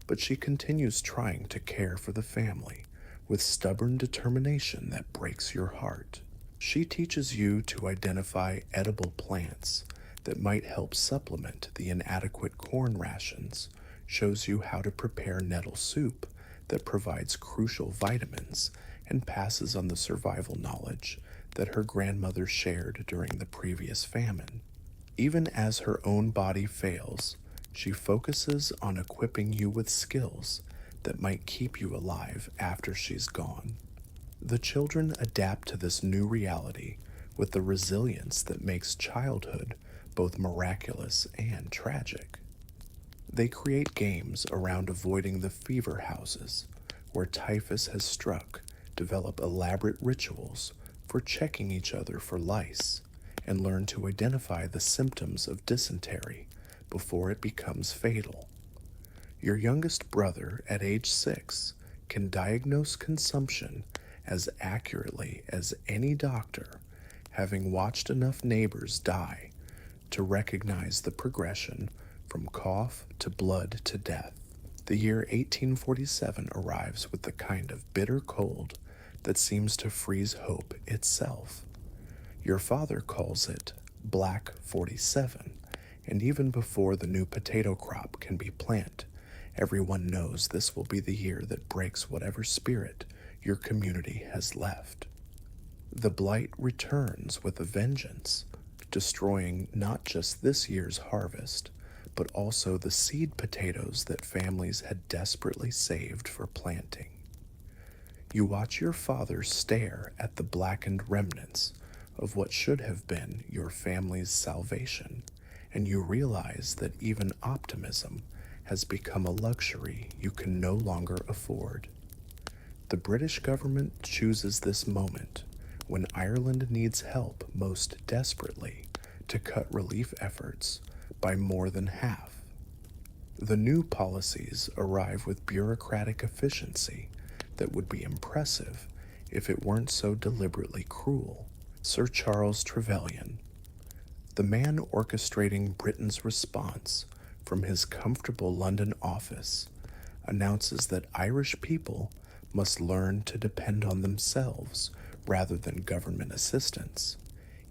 but she continues trying to care for the family with stubborn determination that breaks your heart. She teaches you to identify edible plants that might help supplement the inadequate corn rations, shows you how to prepare nettle soup that provides crucial vitamins, and passes on the survival knowledge that her grandmother shared during the previous famine. Even as her own body fails, she focuses on equipping you with skills that might keep you alive after she's gone. The children adapt to this new reality with the resilience that makes childhood both miraculous and tragic. They create games around avoiding the fever houses where typhus has struck, develop elaborate rituals for checking each other for lice, and learn to identify the symptoms of dysentery before it becomes fatal. Your youngest brother, at age 6, can diagnose consumption as accurately as any doctor, having watched enough neighbors die to recognize the progression from cough to blood to death. The year 1847 arrives with the kind of bitter cold that seems to freeze hope itself. Your father calls it Black 47, and even before the new potato crop can be planted, everyone knows this will be the year that breaks whatever spirit your community has left. The blight returns with a vengeance, destroying not just this year's harvest, but also the seed potatoes that families had desperately saved for planting. You watch your father stare at the blackened remnants of what should have been your family's salvation, and you realize that even optimism has become a luxury you can no longer afford. The British government chooses this moment, when Ireland needs help most desperately, to cut relief efforts by more than half. The new policies arrive with bureaucratic efficiency that would be impressive if it weren't so deliberately cruel. Sir Charles Trevelyan, the man orchestrating Britain's response from his comfortable London office, announces that Irish people must learn to depend on themselves rather than government assistance.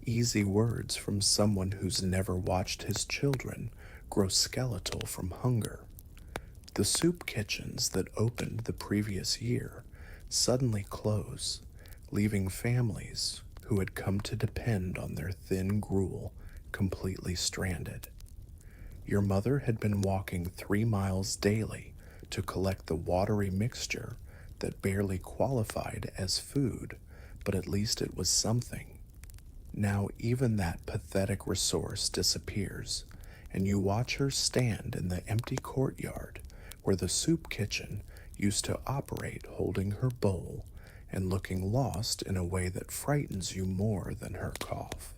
Easy words from someone who's never watched his children grow skeletal from hunger. The soup kitchens that opened the previous year suddenly close, leaving families who had come to depend on their thin gruel completely stranded. Your mother had been walking 3 miles daily to collect the watery mixture that barely qualified as food, but at least it was something. Now even that pathetic resource disappears, and you watch her stand in the empty courtyard where the soup kitchen used to operate, holding her bowl and looking lost in a way that frightens you more than her cough.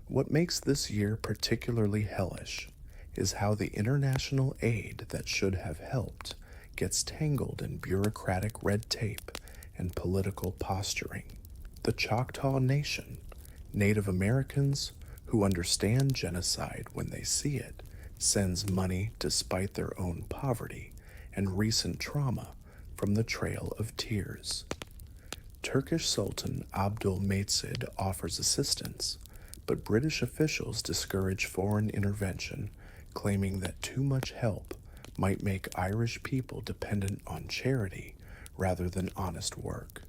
What makes this year particularly hellish is how the international aid that should have helped gets tangled in bureaucratic red tape and political posturing. The Choctaw Nation, Native Americans who understand genocide when they see it, sends money despite their own poverty and recent trauma from the Trail of Tears. Turkish Sultan Abdul Macid offers assistance, but British officials discourage foreign intervention, claiming that too much help might make Irish people dependent on charity rather than honest work.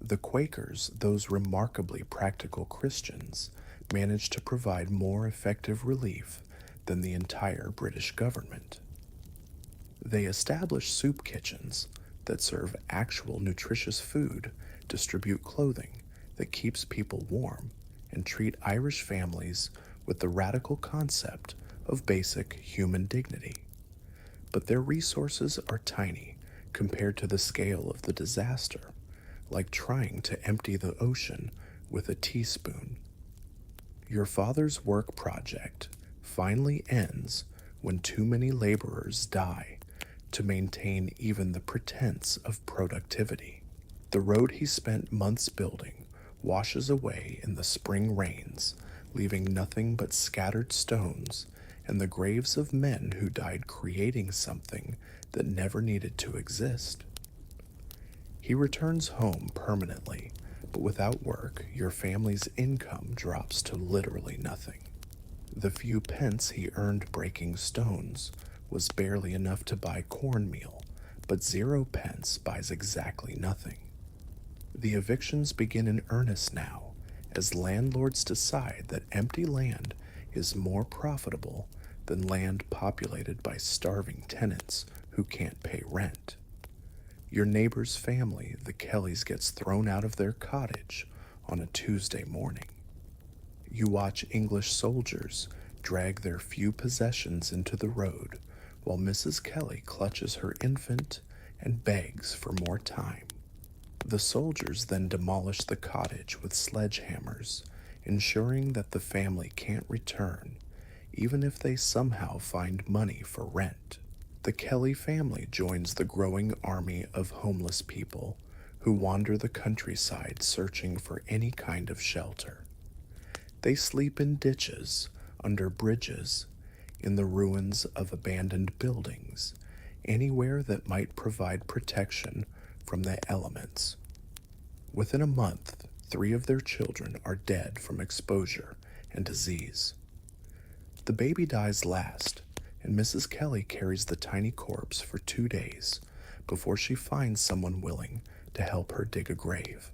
The Quakers, those remarkably practical Christians, managed to provide more effective relief than the entire British government. They established soup kitchens that serve actual nutritious food, distribute clothing that keeps people warm, and treat Irish families with the radical concept of basic human dignity. But their resources are tiny compared to the scale of the disaster, like trying to empty the ocean with a teaspoon. Your father's work project finally ends when too many laborers die to maintain even the pretense of productivity. The road he spent months building washes away in the spring rains, leaving nothing but scattered stones and the graves of men who died creating something that never needed to exist. He returns home permanently, but without work, your family's income drops to literally nothing. The few pence he earned breaking stones was barely enough to buy cornmeal, but 0 pence buys exactly nothing. The evictions begin in earnest now, as landlords decide that empty land is more profitable than land populated by starving tenants who can't pay rent. Your neighbor's family, the Kellys, gets thrown out of their cottage on a Tuesday morning. You watch English soldiers drag their few possessions into the road while Mrs. Kelly clutches her infant and begs for more time. The soldiers then demolish the cottage with sledgehammers, ensuring that the family can't return, even if they somehow find money for rent. The Kelly family joins the growing army of homeless people who wander the countryside searching for any kind of shelter. They sleep in ditches, under bridges, in the ruins of abandoned buildings, anywhere that might provide protection from the elements. Within a month, 3 of their children are dead from exposure and disease. The baby dies last, and Mrs. Kelly carries the tiny corpse for 2 days before she finds someone willing to help her dig a grave.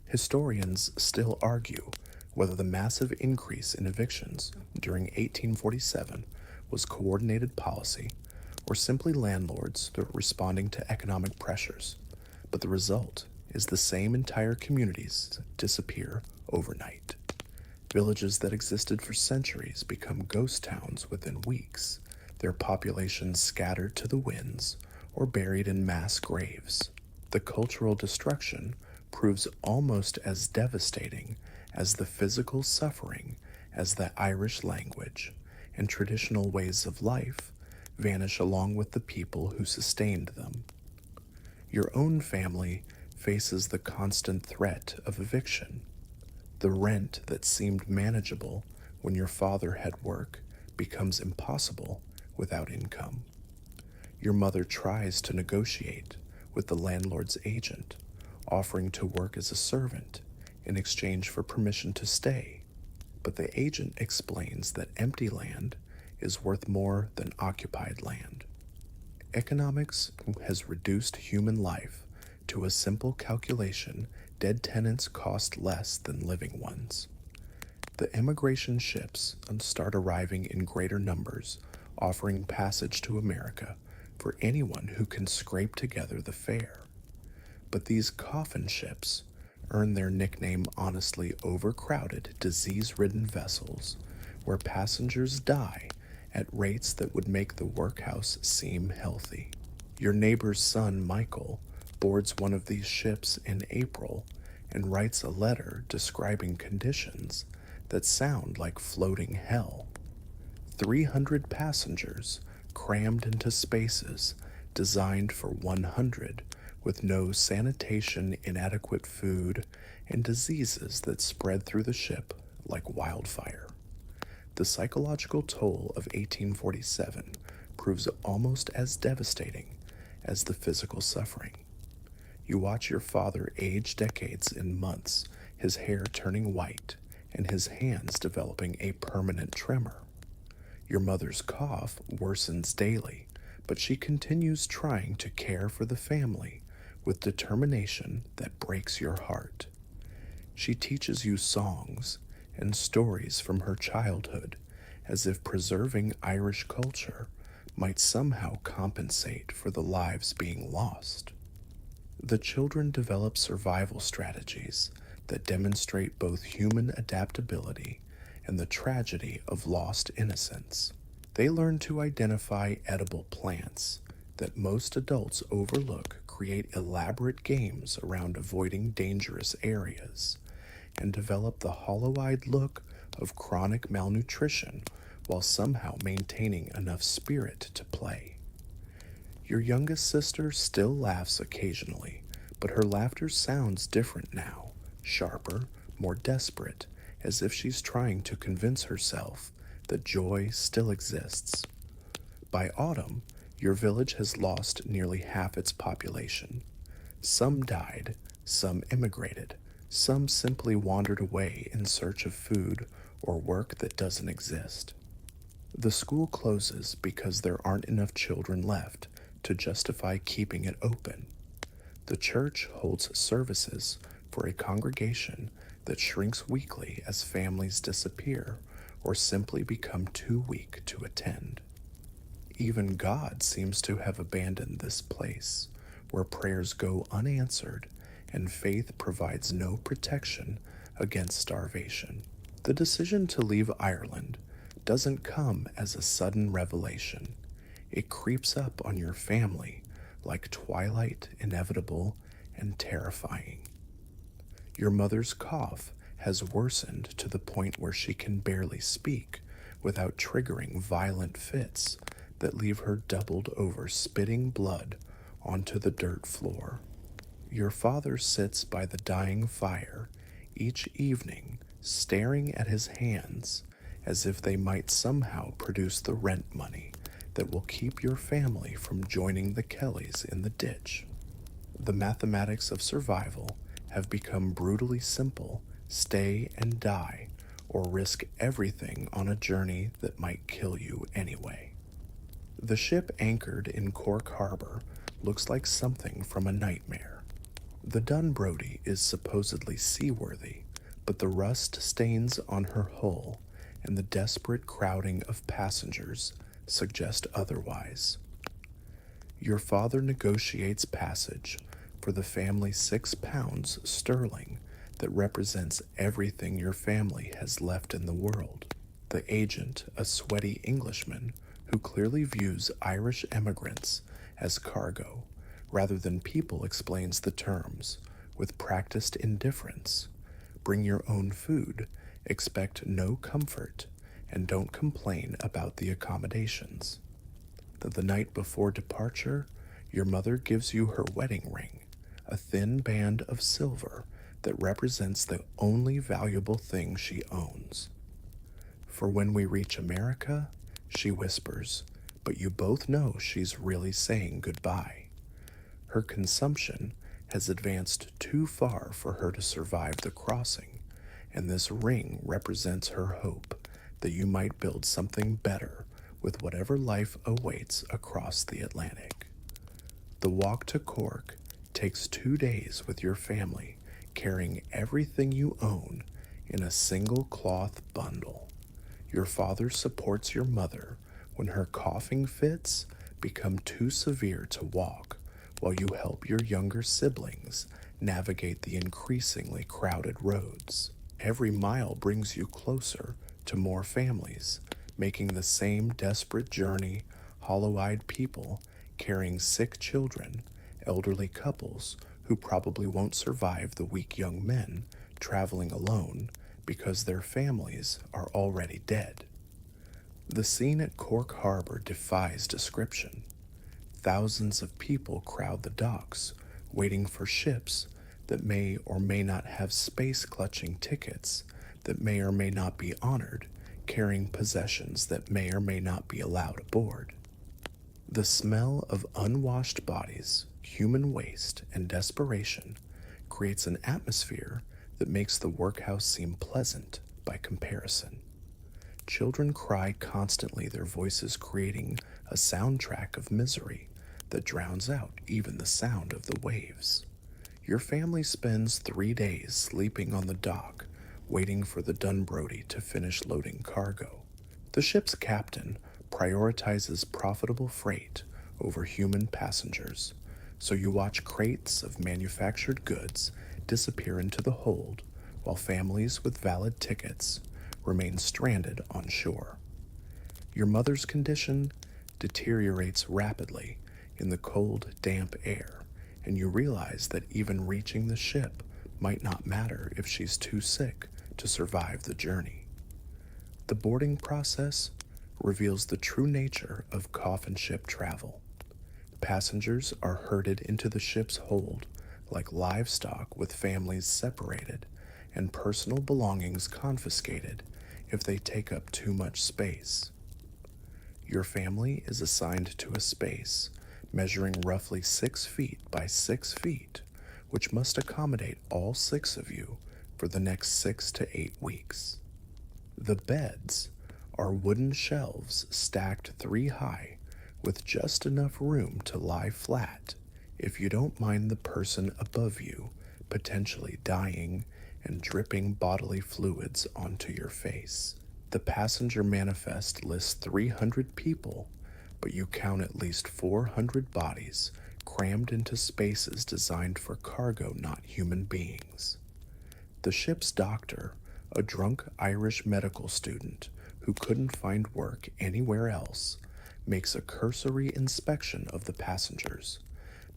Historians still argue whether the massive increase in evictions during 1847 was coordinated policy or simply landlords responding to economic pressures, but the result is the same: entire communities disappear overnight. Villages that existed for centuries become ghost towns within weeks, their populations scattered to the winds or buried in mass graves. The cultural destruction proves almost as devastating as the physical suffering, as the Irish language and traditional ways of life vanish along with the people who sustained them. Your own family faces the constant threat of eviction. The rent that seemed manageable when your father had work becomes impossible without income. Your mother tries to negotiate with the landlord's agent, offering to work as a servant in exchange for permission to stay, but the agent explains that empty land is worth more than occupied land. Economics has reduced human life to a simple calculation: dead tenants cost less than living ones. The immigration ships start arriving in greater numbers, offering passage to America for anyone who can scrape together the fare. But these coffin ships earn their nickname honestly: overcrowded, disease-ridden vessels where passengers die at rates that would make the workhouse seem healthy. Your neighbor's son, Michael, boards one of these ships in April and writes a letter describing conditions that sound like floating hell. 300 passengers crammed into spaces designed for 100, with no sanitation, inadequate food, and diseases that spread through the ship like wildfire. The psychological toll of 1847 proves almost as devastating as the physical suffering. You watch your father age decades in months, his hair turning white and his hands developing a permanent tremor. Your mother's cough worsens daily, but she continues trying to care for the family with determination that breaks your heart. She teaches you songs and stories from her childhood, as if preserving Irish culture might somehow compensate for the lives being lost. The children develop survival strategies that demonstrate both human adaptability and the tragedy of lost innocence. They learn to identify edible plants that most adults overlook, create elaborate games around avoiding dangerous areas, and develop the hollow-eyed look of chronic malnutrition while somehow maintaining enough spirit to play. Your youngest sister still laughs occasionally, but her laughter sounds different now, sharper, more desperate, as if she's trying to convince herself that joy still exists. By autumn, your village has lost nearly half its population. Some died, some immigrated, some simply wandered away in search of food or work that doesn't exist. The school closes because there aren't enough children left to justify keeping it open. The church holds services for a congregation that shrinks weekly as families disappear or simply become too weak to attend. Even God seems to have abandoned this place where prayers go unanswered and faith provides no protection against starvation. The decision to leave Ireland doesn't come as a sudden revelation. It creeps up on your family like twilight, inevitable and terrifying. Your mother's cough has worsened to the point where she can barely speak without triggering violent fits that leave her doubled over, spitting blood onto the dirt floor. Your father sits by the dying fire each evening, staring at his hands as if they might somehow produce the rent money that will keep your family from joining the Kellys in the ditch. The mathematics of survival have become brutally simple: stay and die, or risk everything on a journey that might kill you anyway. The ship anchored in Cork Harbor looks like something from a nightmare. The Dunbrody is supposedly seaworthy, but the rust stains on her hull and the desperate crowding of passengers suggest otherwise. Your father negotiates passage for the family's £6 sterling that represents everything your family has left in the world. The agent, a sweaty Englishman who clearly views Irish emigrants as cargo rather than people, explains the terms with practiced indifference. Bring your own food, expect no comfort, and don't complain about the accommodations. The night before departure, your mother gives you her wedding ring, a thin band of silver that represents the only valuable thing she owns. For when we reach America, she whispers, but you both know she's really saying goodbye. Her consumption has advanced too far for her to survive the crossing, and this ring represents her hope that you might build something better with whatever life awaits across the Atlantic. The walk to Cork takes 2 days with your family, carrying everything you own in a single cloth bundle. Your father supports your mother when her coughing fits become too severe to walk, while you help your younger siblings navigate the increasingly crowded roads. Every mile brings you closer to more families, making the same desperate journey, hollow-eyed people carrying sick children, elderly couples who probably won't survive the weak young men traveling alone because their families are already dead. The scene at Cork Harbor defies description. Thousands of people crowd the docks, waiting for ships that may or may not have space-clutching tickets, that may or may not be honored, carrying possessions that may or may not be allowed aboard. The smell of unwashed bodies, human waste, and desperation creates an atmosphere that makes the workhouse seem pleasant by comparison. Children cry constantly, their voices creating a soundtrack of misery that drowns out even the sound of the waves. Your family spends 3 days sleeping on the dock, waiting for the Dunbrody to finish loading cargo. The ship's captain prioritizes profitable freight over human passengers, so you watch crates of manufactured goods disappear into the hold while families with valid tickets remain stranded on shore. Your mother's condition deteriorates rapidly in the cold, damp air, and you realize that even reaching the ship might not matter if she's too sick to survive the journey. The boarding process reveals the true nature of coffin ship travel. Passengers are herded into the ship's hold like livestock, with families separated and personal belongings confiscated if they take up too much space. Your family is assigned to a space measuring roughly 6 feet by 6 feet, which must accommodate all 6 of you for the next 6 to 8 weeks. The beds are wooden shelves stacked 3 high with just enough room to lie flat if you don't mind the person above you potentially dying and dripping bodily fluids onto your face. The passenger manifest lists 300 people, but you count at least 400 bodies crammed into spaces designed for cargo, not human beings. The ship's doctor, a drunk Irish medical student who couldn't find work anywhere else, makes a cursory inspection of the passengers,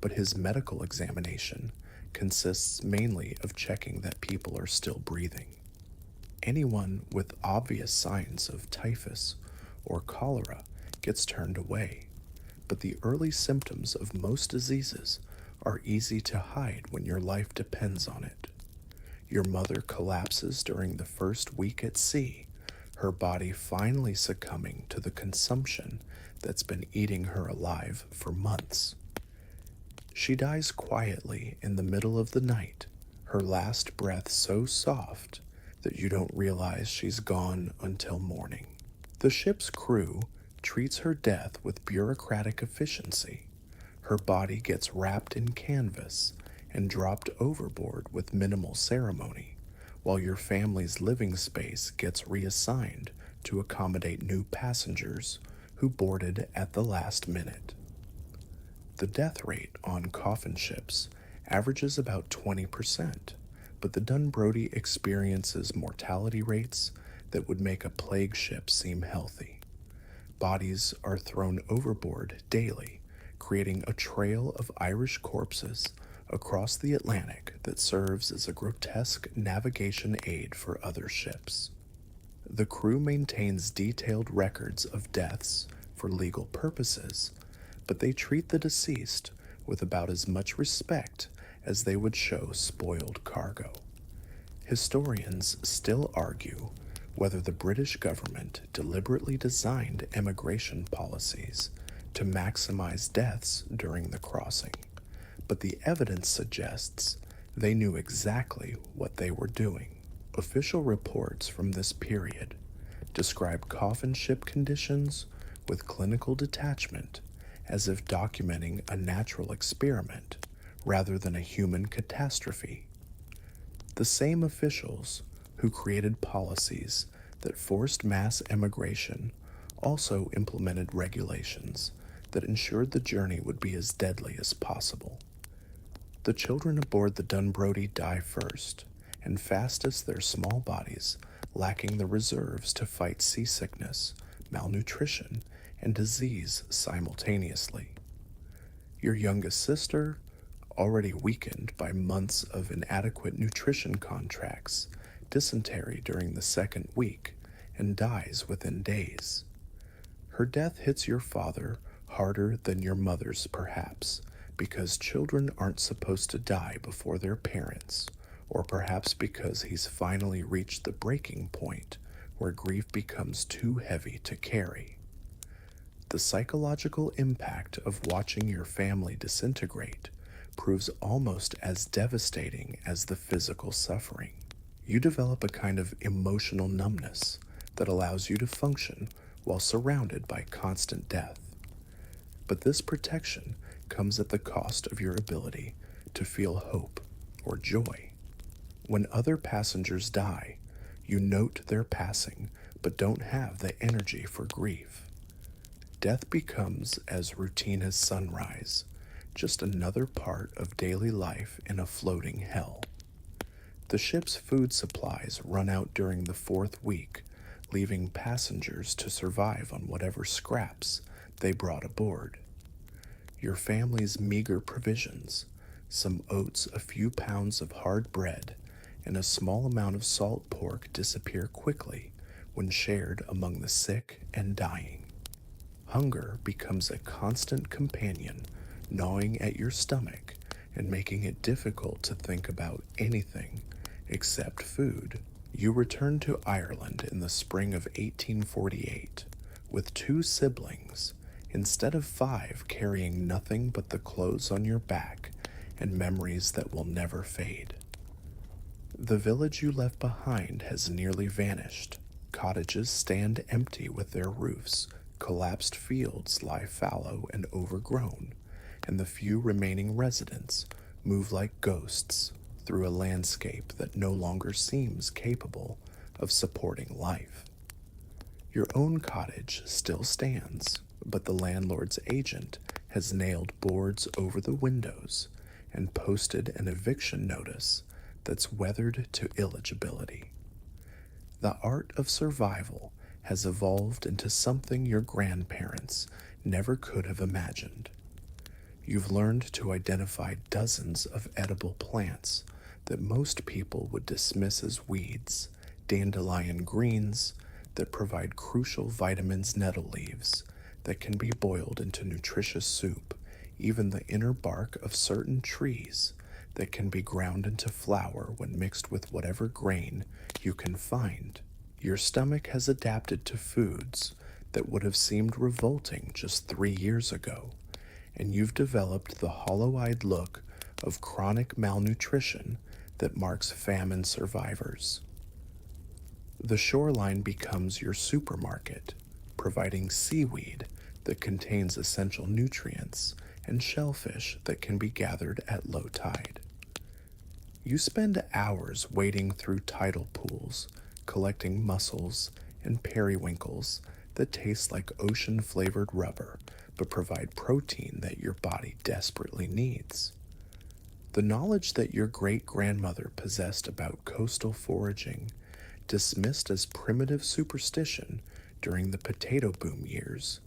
but his medical examination consists mainly of checking that people are still breathing. Anyone with obvious signs of typhus or cholera gets turned away, but the early symptoms of most diseases are easy to hide when your life depends on it. Your mother collapses during the first week at sea, her body finally succumbing to the consumption that's been eating her alive for months. She dies quietly in the middle of the night, her last breath so soft that you don't realize she's gone until morning. The ship's crew treats her death with bureaucratic efficiency. Her body gets wrapped in canvas and dropped overboard with minimal ceremony, while your family's living space gets reassigned to accommodate new passengers who boarded at the last minute. The death rate on coffin ships averages about 20%, but the Dunbrody experiences mortality rates that would make a plague ship seem healthy. Bodies are thrown overboard daily, creating a trail of Irish corpses across the Atlantic that serves as a grotesque navigation aid for other ships. The crew maintains detailed records of deaths for legal purposes, but they treat the deceased with about as much respect as they would show spoiled cargo. Historians still argue whether the British government deliberately designed emigration policies to maximize deaths during the crossing, but the evidence suggests they knew exactly what they were doing. Official reports from this period describe coffin ship conditions with clinical detachment, as if documenting a natural experiment rather than a human catastrophe. The same officials who created policies that forced mass emigration also implemented regulations that ensured the journey would be as deadly as possible. The children aboard the Dunbrody die first, and fastest their small bodies, lacking the reserves to fight seasickness, malnutrition, and disease simultaneously. Your youngest sister, already weakened by months of inadequate nutrition contracts, dysentery during the second week, and dies within days. Her death hits your father harder than your mother's, perhaps, because children aren't supposed to die before their parents, or perhaps because he's finally reached the breaking point where grief becomes too heavy to carry. The psychological impact of watching your family disintegrate proves almost as devastating as the physical suffering. You develop a kind of emotional numbness that allows you to function while surrounded by constant death. But this protection comes at the cost of your ability to feel hope or joy. When other passengers die, you note their passing but don't have the energy for grief. Death becomes as routine as sunrise, just another part of daily life in a floating hell. The ship's food supplies run out during the fourth week, leaving passengers to survive on whatever scraps they brought aboard. Your family's meager provisions, some oats, a few pounds of hard bread, and a small amount of salt pork disappear quickly when shared among the sick and dying. Hunger becomes a constant companion, gnawing at your stomach and making it difficult to think about anything except food. You return to Ireland in the spring of 1848 with two siblings, instead of five, carrying nothing but the clothes on your back and memories that will never fade. The village you left behind has nearly vanished. Cottages stand empty with their roofs, collapsed fields lie fallow and overgrown, and the few remaining residents move like ghosts through a landscape that no longer seems capable of supporting life. Your own cottage still stands, but the landlord's agent has nailed boards over the windows and posted an eviction notice that's weathered to illegibility. The art of survival has evolved into something your grandparents never could have imagined. You've learned to identify dozens of edible plants that most people would dismiss as weeds, dandelion greens that provide crucial vitamins, nettle leaves that can be boiled into nutritious soup, even the inner bark of certain trees that can be ground into flour when mixed with whatever grain you can find. Your stomach has adapted to foods that would have seemed revolting just 3 years ago, and you've developed the hollow-eyed look of chronic malnutrition that marks famine survivors. The shoreline becomes your supermarket, providing seaweed that contains essential nutrients and shellfish that can be gathered at low tide. You spend hours wading through tidal pools, collecting mussels and periwinkles that taste like ocean-flavored rubber but provide protein that your body desperately needs. The knowledge that your great-grandmother possessed about coastal foraging, dismissed as primitive superstition during the potato boom years,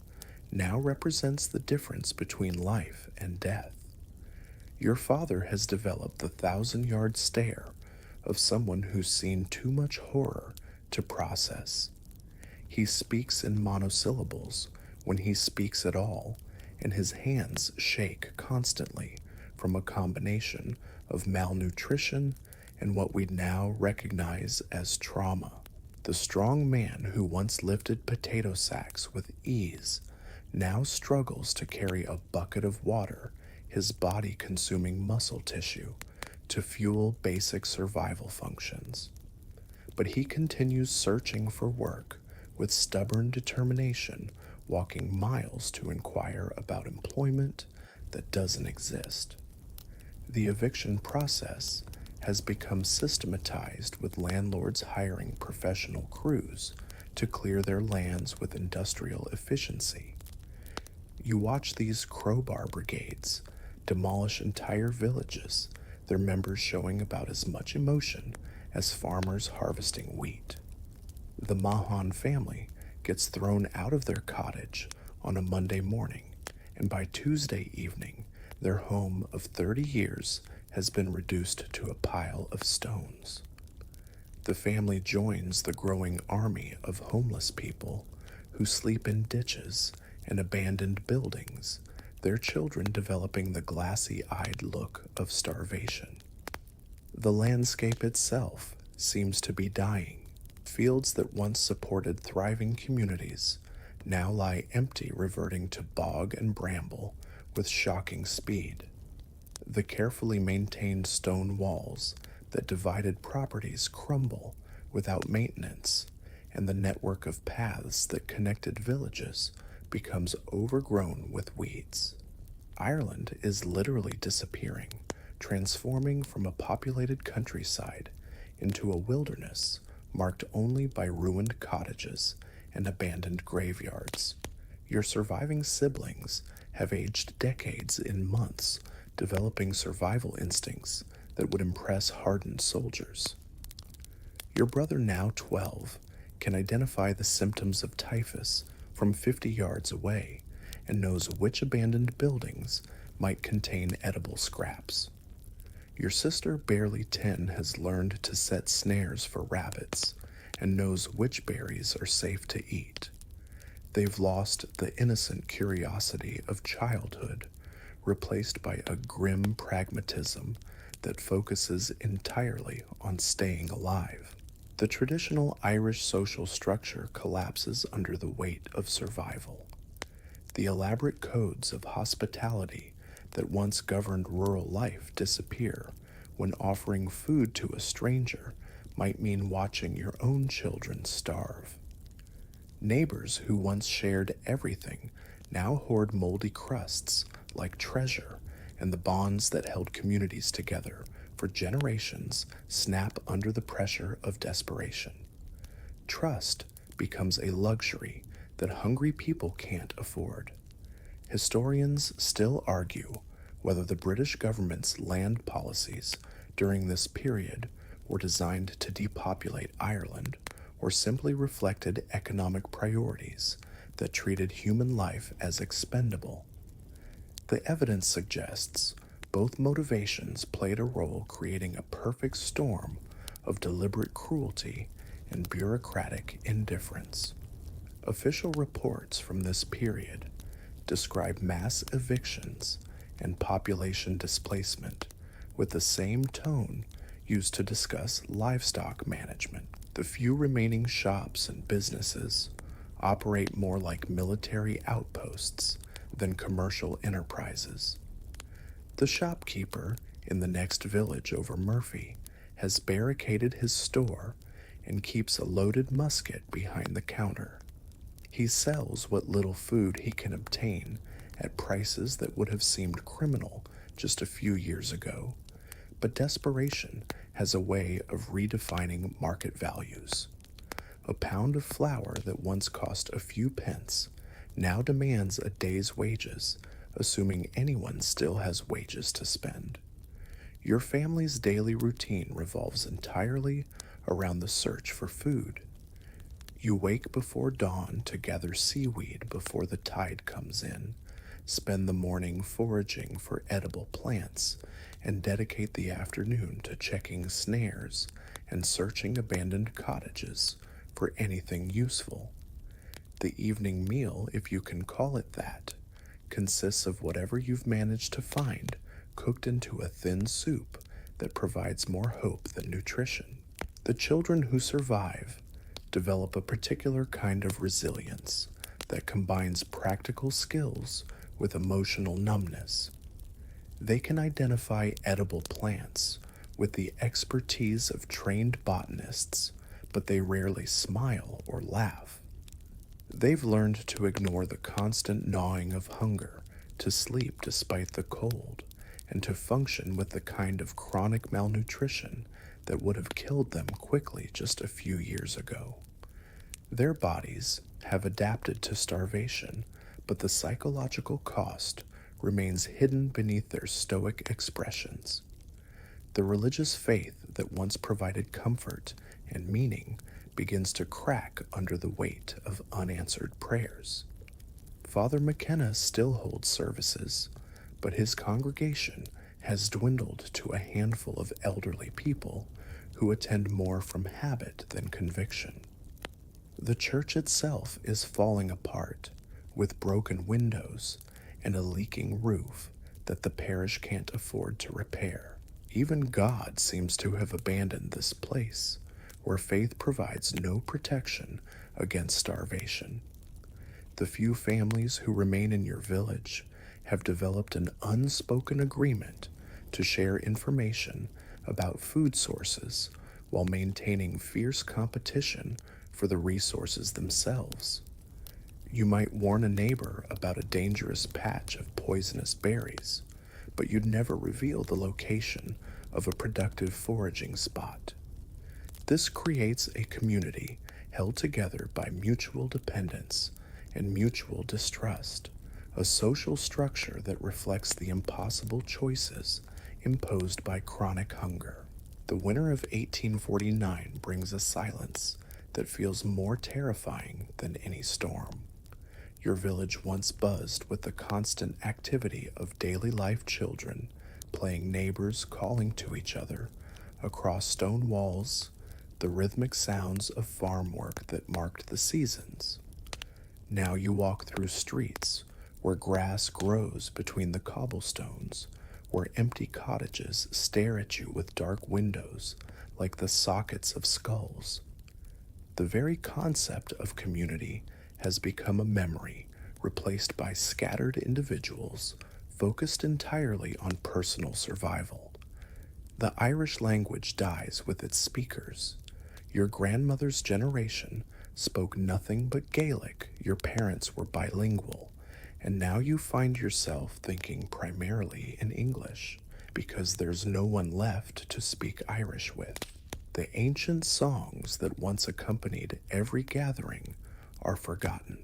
now represents the difference between life and death. Your father has developed the 1,000-yard stare of someone who's seen too much horror to process. He speaks in monosyllables when he speaks at all, and his hands shake constantly from a combination of malnutrition and what we now recognize as trauma. The strong man who once lifted potato sacks with ease now struggles to carry a bucket of water, his body consuming muscle tissue to fuel basic survival functions. But he continues searching for work with stubborn determination, walking miles to inquire about employment that doesn't exist. The eviction process has become systematized, with landlords hiring professional crews to clear their lands with industrial efficiency. You watch these crowbar brigades demolish entire villages, their members showing about as much emotion as farmers harvesting wheat. The Mahan family gets thrown out of their cottage on a Monday morning, and by Tuesday evening, their home of 30 years has been reduced to a pile of stones. The family joins the growing army of homeless people who sleep in ditches and abandoned buildings, their children developing the glassy-eyed look of starvation. The landscape itself seems to be dying. Fields that once supported thriving communities now lie empty, reverting to bog and bramble with shocking speed. The carefully maintained stone walls that divided properties crumble without maintenance, and the network of paths that connected villages becomes overgrown with weeds. Ireland is literally disappearing, transforming from a populated countryside into a wilderness marked only by ruined cottages and abandoned graveyards. Your surviving siblings have aged decades in months, developing survival instincts that would impress hardened soldiers. Your brother, now 12, can identify the symptoms of typhus from 50 yards away and knows which abandoned buildings might contain edible scraps. Your sister, barely 10, has learned to set snares for rabbits and knows which berries are safe to eat. They've lost the innocent curiosity of childhood, replaced by a grim pragmatism that focuses entirely on staying alive. The traditional Irish social structure collapses under the weight of survival. The elaborate codes of hospitality that once governed rural life disappear when offering food to a stranger might mean watching your own children starve. Neighbors who once shared everything now hoard moldy crusts like treasure, and the bonds that held communities together for generations snap under the pressure of desperation. Trust becomes a luxury that hungry people can't afford. Historians still argue whether the British government's land policies during this period were designed to depopulate Ireland or simply reflected economic priorities that treated human life as expendable. The evidence suggests both motivations played a role, creating a perfect storm of deliberate cruelty and bureaucratic indifference. Official reports from this period describe mass evictions and population displacement with the same tone used to discuss livestock management. The few remaining shops and businesses operate more like military outposts than commercial enterprises. The shopkeeper in the next village over Murphy has barricaded his store and keeps a loaded musket behind the counter. He sells what little food he can obtain at prices that would have seemed criminal just a few years ago, but desperation has a way of redefining market values. A pound of flour that once cost a few pence now demands a day's wages, assuming anyone still has wages to spend. Your family's daily routine revolves entirely around the search for food. You wake before dawn to gather seaweed before the tide comes in, spend the morning foraging for edible plants, and dedicate the afternoon to checking snares and searching abandoned cottages for anything useful. The evening meal, if you can call it that, consists of whatever you've managed to find, cooked into a thin soup that provides more hope than nutrition. The children who survive develop a particular kind of resilience that combines practical skills with emotional numbness. They can identify edible plants with the expertise of trained botanists, but they rarely smile or laugh. They've learned to ignore the constant gnawing of hunger, to sleep despite the cold, and to function with the kind of chronic malnutrition that would have killed them quickly just a few years ago. Their bodies have adapted to starvation, but the psychological cost remains hidden beneath their stoic expressions. The religious faith that once provided comfort and meaning begins to crack under the weight of unanswered prayers. Father McKenna still holds services, but his congregation has dwindled to a handful of elderly people who attend more from habit than conviction. The church itself is falling apart, with broken windows and a leaking roof that the parish can't afford to repair. Even God seems to have abandoned this place, where faith provides no protection against starvation. The few families who remain in your village have developed an unspoken agreement to share information about food sources while maintaining fierce competition for the resources themselves. You might warn a neighbor about a dangerous patch of poisonous berries, but you'd never reveal the location of a productive foraging spot. This creates a community held together by mutual dependence and mutual distrust, a social structure that reflects the impossible choices imposed by chronic hunger. The winter of 1849 brings a silence that feels more terrifying than any storm. Your village once buzzed with the constant activity of daily life children playing, neighbors calling to each other across stone walls, the rhythmic sounds of farm work that marked the seasons. Now you walk through streets where grass grows between the cobblestones, where empty cottages stare at you with dark windows like the sockets of skulls. The very concept of community has become a memory replaced by scattered individuals focused entirely on personal survival. The Irish language dies with its speakers. Your grandmother's generation spoke nothing but Gaelic, your parents were bilingual, and now you find yourself thinking primarily in English because there's no one left to speak Irish with. The ancient songs that once accompanied every gathering are forgotten.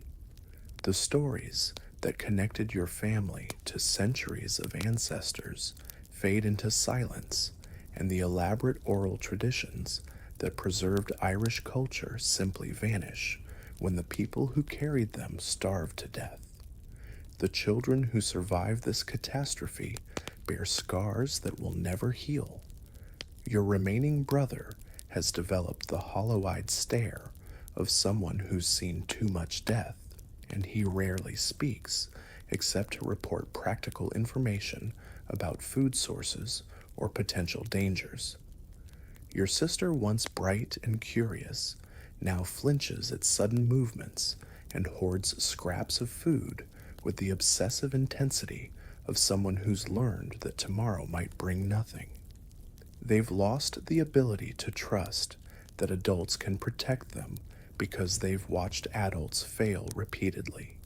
The stories that connected your family to centuries of ancestors fade into silence, and the elaborate oral traditions that preserved Irish culture simply vanish when the people who carried them starve to death. The children who survive this catastrophe bear scars that will never heal. Your remaining brother has developed the hollow-eyed stare of someone who's seen too much death, and he rarely speaks except to report practical information about food sources or potential dangers. Your sister, once bright and curious, now flinches at sudden movements and hoards scraps of food with the obsessive intensity of someone who's learned that tomorrow might bring nothing. They've lost the ability to trust that adults can protect them because they've watched adults fail repeatedly.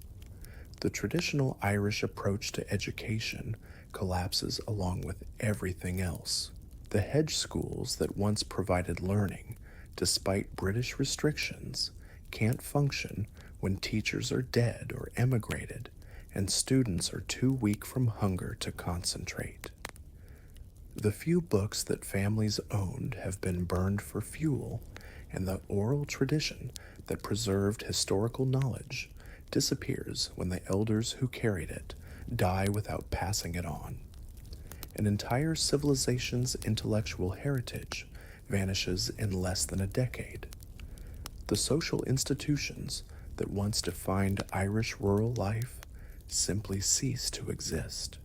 The traditional Irish approach to education collapses along with everything else. The hedge schools that once provided learning, despite British restrictions, can't function when teachers are dead or emigrated and students are too weak from hunger to concentrate. The few books that families owned have been burned for fuel, and the oral tradition that preserved historical knowledge disappears when the elders who carried it die without passing it on. An entire civilization's intellectual heritage vanishes in less than a decade. The social institutions that once defined Irish rural life simply cease to exist.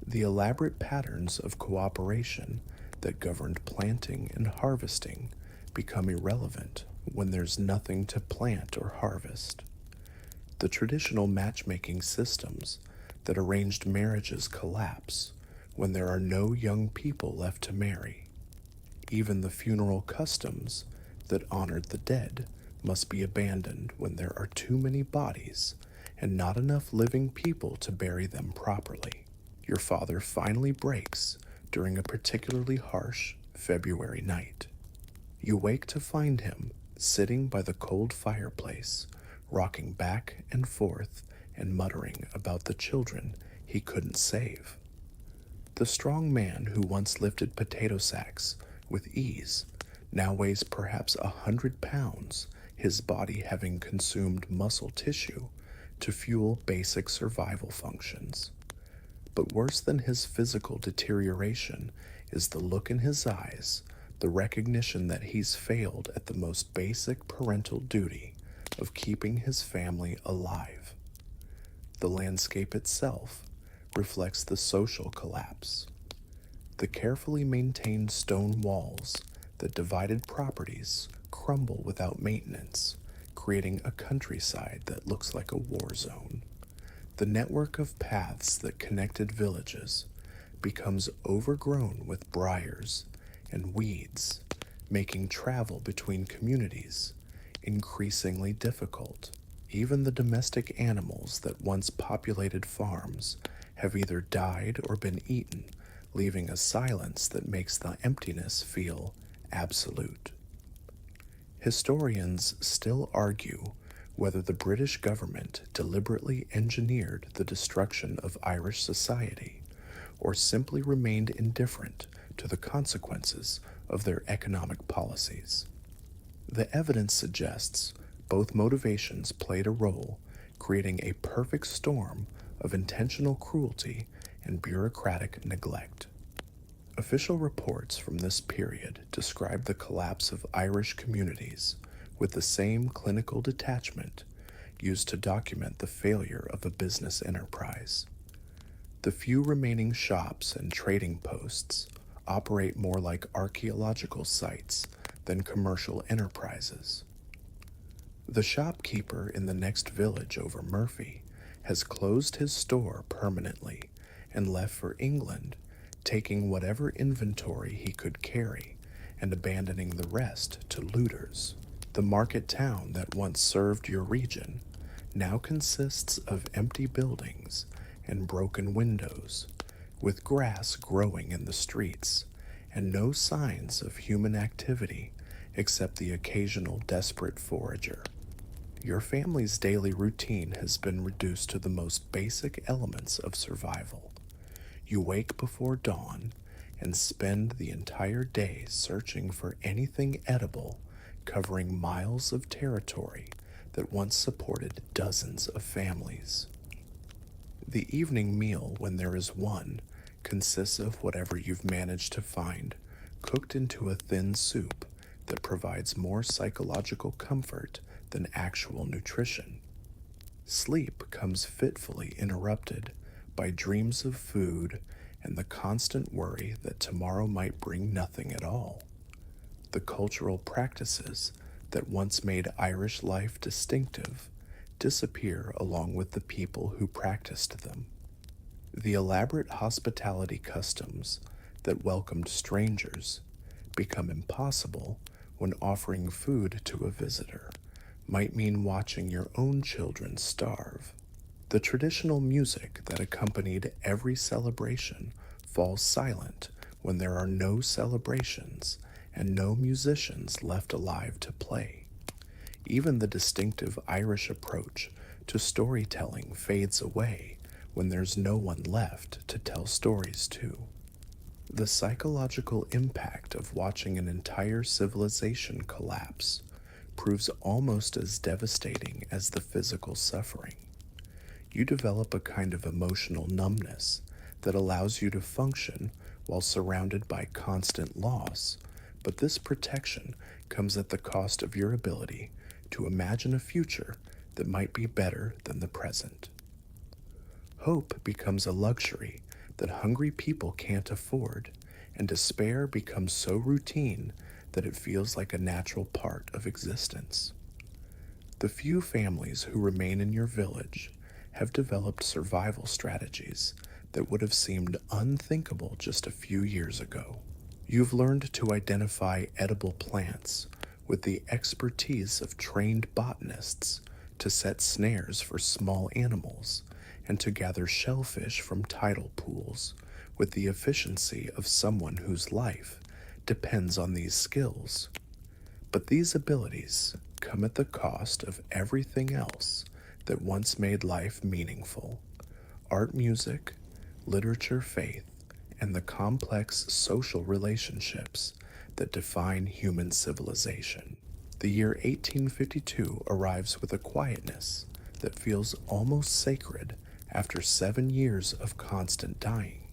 The elaborate patterns of cooperation that governed planting and harvesting become irrelevant when there's nothing to plant or harvest. The traditional matchmaking systems that arranged marriages collapse when there are no young people left to marry. Even the funeral customs that honored the dead must be abandoned when there are too many bodies and not enough living people to bury them properly. Your father finally breaks during a particularly harsh February night. You wake to find him sitting by the cold fireplace, rocking back and forth and muttering about the children he couldn't save. The strong man who once lifted potato sacks with ease now weighs perhaps 100 pounds, his body having consumed muscle tissue to fuel basic survival functions. But worse than his physical deterioration is the look in his eyes, the recognition that he's failed at the most basic parental duty of keeping his family alive. The landscape itself reflects the social collapse. The carefully maintained stone walls that divided properties crumble without maintenance, creating a countryside that looks like a war zone. The network of paths that connected villages becomes overgrown with briars and weeds, making travel between communities increasingly difficult. Even the domestic animals that once populated farms have either died or been eaten, leaving a silence that makes the emptiness feel absolute. Historians still argue whether the British government deliberately engineered the destruction of Irish society or simply remained indifferent to the consequences of their economic policies. The evidence suggests both motivations played a role, creating a perfect storm of intentional cruelty and bureaucratic neglect. Official reports from this period describe the collapse of Irish communities with the same clinical detachment used to document the failure of a business enterprise. The few remaining shops and trading posts operate more like archaeological sites than commercial enterprises. The shopkeeper in the next village over Murphy has closed his store permanently and left for England, taking whatever inventory he could carry and abandoning the rest to looters. The market town that once served your region now consists of empty buildings and broken windows, with grass growing in the streets and no signs of human activity except the occasional desperate forager. Your family's daily routine has been reduced to the most basic elements of survival. You wake before dawn and spend the entire day searching for anything edible, covering miles of territory that once supported dozens of families. The evening meal, when there is one, consists of whatever you've managed to find, cooked into a thin soup that provides more psychological comfort than actual nutrition. Sleep comes fitfully interrupted by dreams of food and the constant worry that tomorrow might bring nothing at all. The cultural practices that once made Irish life distinctive disappear along with the people who practiced them. The elaborate hospitality customs that welcomed strangers become impossible when offering food to a visitor might mean watching your own children starve. The traditional music that accompanied every celebration falls silent when there are no celebrations and no musicians left alive to play. Even the distinctive Irish approach to storytelling fades away when there's no one left to tell stories to. The psychological impact of watching an entire civilization collapse proves almost as devastating as the physical suffering. You develop a kind of emotional numbness that allows you to function while surrounded by constant loss, but this protection comes at the cost of your ability to imagine a future that might be better than the present. Hope becomes a luxury that hungry people can't afford, and despair becomes so routine that it feels like a natural part of existence. The few families who remain in your village have developed survival strategies that would have seemed unthinkable just a few years ago. You've learned to identify edible plants with the expertise of trained botanists, to set snares for small animals, and to gather shellfish from tidal pools with the efficiency of someone whose life depends on these skills. But these abilities come at the cost of everything else that once made life meaningful: art, music, literature, faith, and the complex social relationships that define human civilization. The year 1852 arrives with a quietness that feels almost sacred after 7 years of constant dying.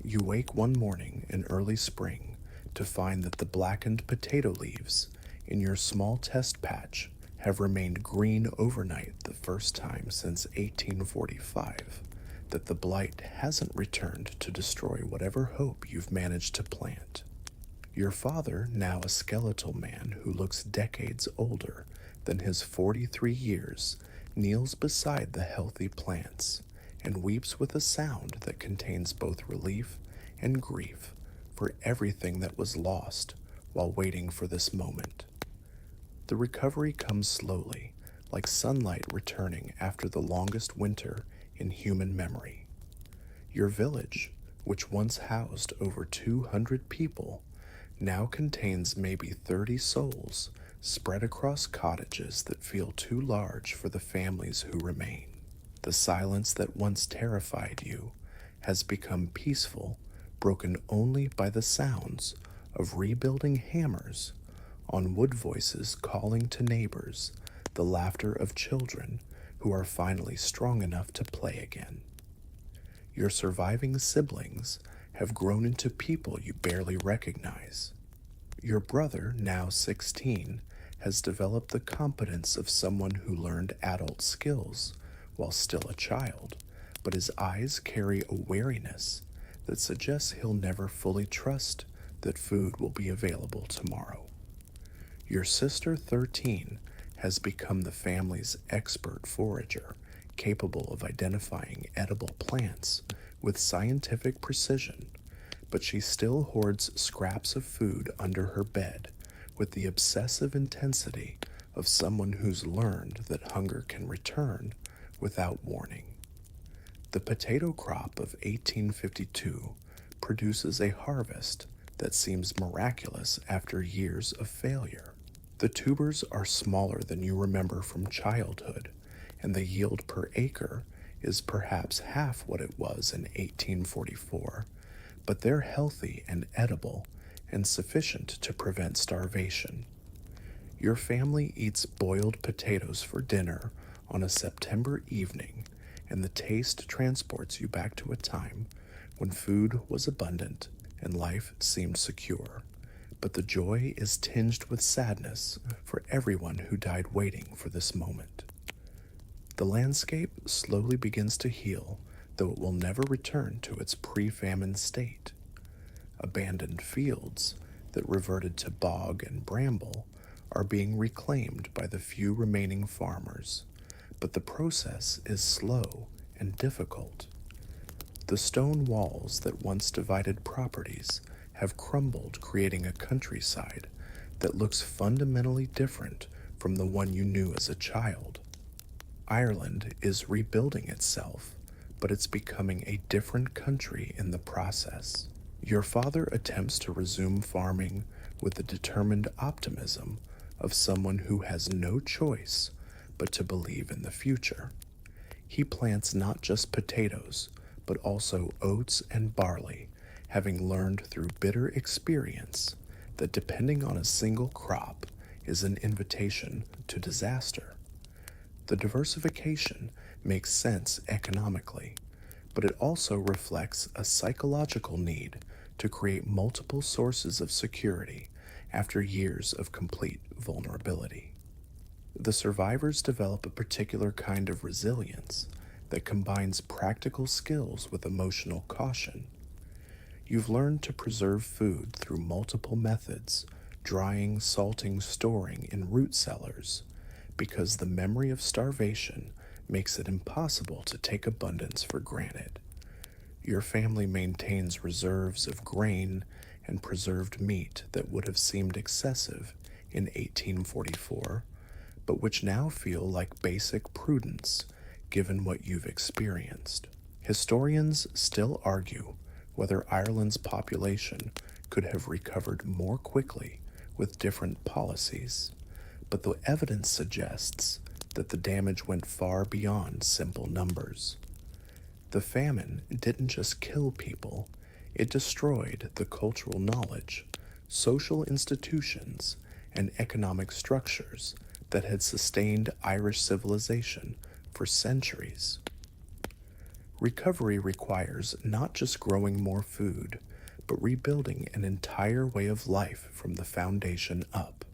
You wake one morning in early spring to find that the blackened potato leaves in your small test patch have remained green overnight, the first time since 1845 that the blight hasn't returned to destroy whatever hope you've managed to plant. Your father, now a skeletal man who looks decades older than his 43 years, kneels beside the healthy plants and weeps with a sound that contains both relief and grief for everything that was lost while waiting for this moment. The recovery comes slowly, like sunlight returning after the longest winter in human memory. Your village, which once housed over 200 people, now contains maybe 30 souls spread across cottages that feel too large for the families who remain. The silence that once terrified you has become peaceful, broken only by the sounds of rebuilding hammers on wood voices calling to neighbors, the laughter of children who are finally strong enough to play again. Your surviving siblings have grown into people you barely recognize. Your brother, now 16, has developed the competence of someone who learned adult skills while still a child, but his eyes carry a wariness that suggests he'll never fully trust that food will be available tomorrow. Your sister, 13, has become the family's expert forager, capable of identifying edible plants with scientific precision, but she still hoards scraps of food under her bed with the obsessive intensity of someone who's learned that hunger can return without warning. The potato crop of 1852 produces a harvest that seems miraculous after years of failure. The tubers are smaller than you remember from childhood, and the yield per acre is perhaps half what it was in 1844, but they're healthy and edible and sufficient to prevent starvation. Your family eats boiled potatoes for dinner on a September evening, and the taste transports you back to a time when food was abundant and life seemed secure. But the joy is tinged with sadness for everyone who died waiting for this moment. The landscape slowly begins to heal, though it will never return to its pre-famine state. Abandoned fields that reverted to bog and bramble are being reclaimed by the few remaining farmers, but the process is slow and difficult. The stone walls that once divided properties have crumbled, creating a countryside that looks fundamentally different from the one you knew as a child. Ireland is rebuilding itself, but it's becoming a different country in the process. Your father attempts to resume farming with the determined optimism of someone who has no choice but to believe in the future. He plants not just potatoes, but also oats and barley, having learned through bitter experience that depending on a single crop is an invitation to disaster. The diversification makes sense economically, but it also reflects a psychological need to create multiple sources of security after years of complete vulnerability. The survivors develop a particular kind of resilience that combines practical skills with emotional caution. You've learned to preserve food through multiple methods, drying, salting, storing in root cellars, because the memory of starvation makes it impossible to take abundance for granted. Your family maintains reserves of grain and preserved meat that would have seemed excessive in 1844, but which now feel like basic prudence given what you've experienced. Historians still argue whether Ireland's population could have recovered more quickly with different policies, but the evidence suggests that the damage went far beyond simple numbers. The famine didn't just kill people, it destroyed the cultural knowledge, social institutions, and economic structures that had sustained Irish civilization for centuries. Recovery requires not just growing more food, but rebuilding an entire way of life from the foundation up.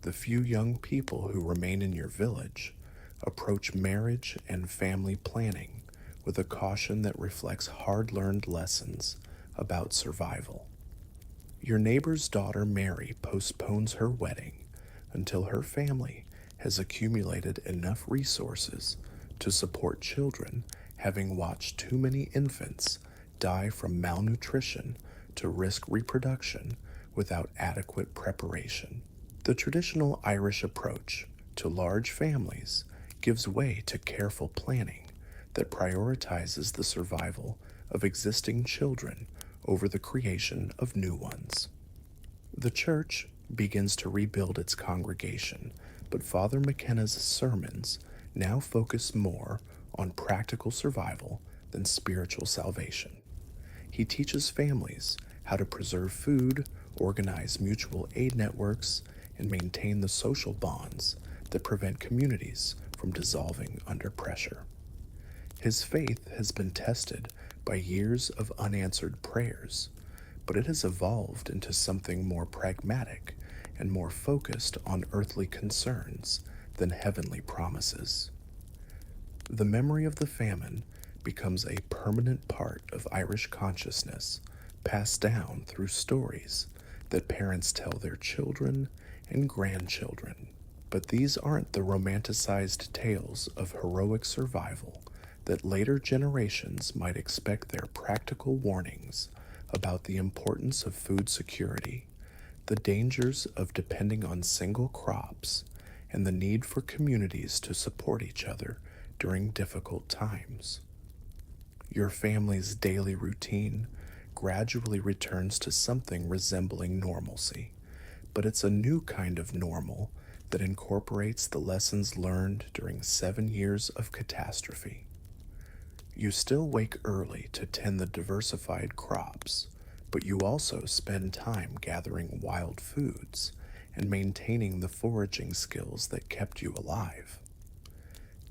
The few young people who remain in your village approach marriage and family planning with a caution that reflects hard-learned lessons about survival. Your neighbor's daughter Mary postpones her wedding until her family has accumulated enough resources to support children, having watched too many infants die from malnutrition to risk reproduction without adequate preparation. The traditional Irish approach to large families gives way to careful planning that prioritizes the survival of existing children over the creation of new ones. The church begins to rebuild its congregation, but Father McKenna's sermons now focus more on practical survival than spiritual salvation. He teaches families how to preserve food organize mutual aid networks, and maintain the social bonds that prevent communities from dissolving under pressure. His faith has been tested by years of unanswered prayers, but it has evolved into something more pragmatic and more focused on earthly concerns than heavenly promises. The memory of the famine becomes a permanent part of Irish consciousness, passed down through stories that parents tell their children and grandchildren. But these aren't the romanticized tales of heroic survival that later generations might expect. Their practical warnings about the importance of food security, the dangers of depending on single crops, and the need for communities to support each other during difficult times. Your family's daily routine gradually returns to something resembling normalcy, but it's a new kind of normal that incorporates the lessons learned during 7 years of catastrophe. You still wake early to tend the diversified crops, but you also spend time gathering wild foods and maintaining the foraging skills that kept you alive.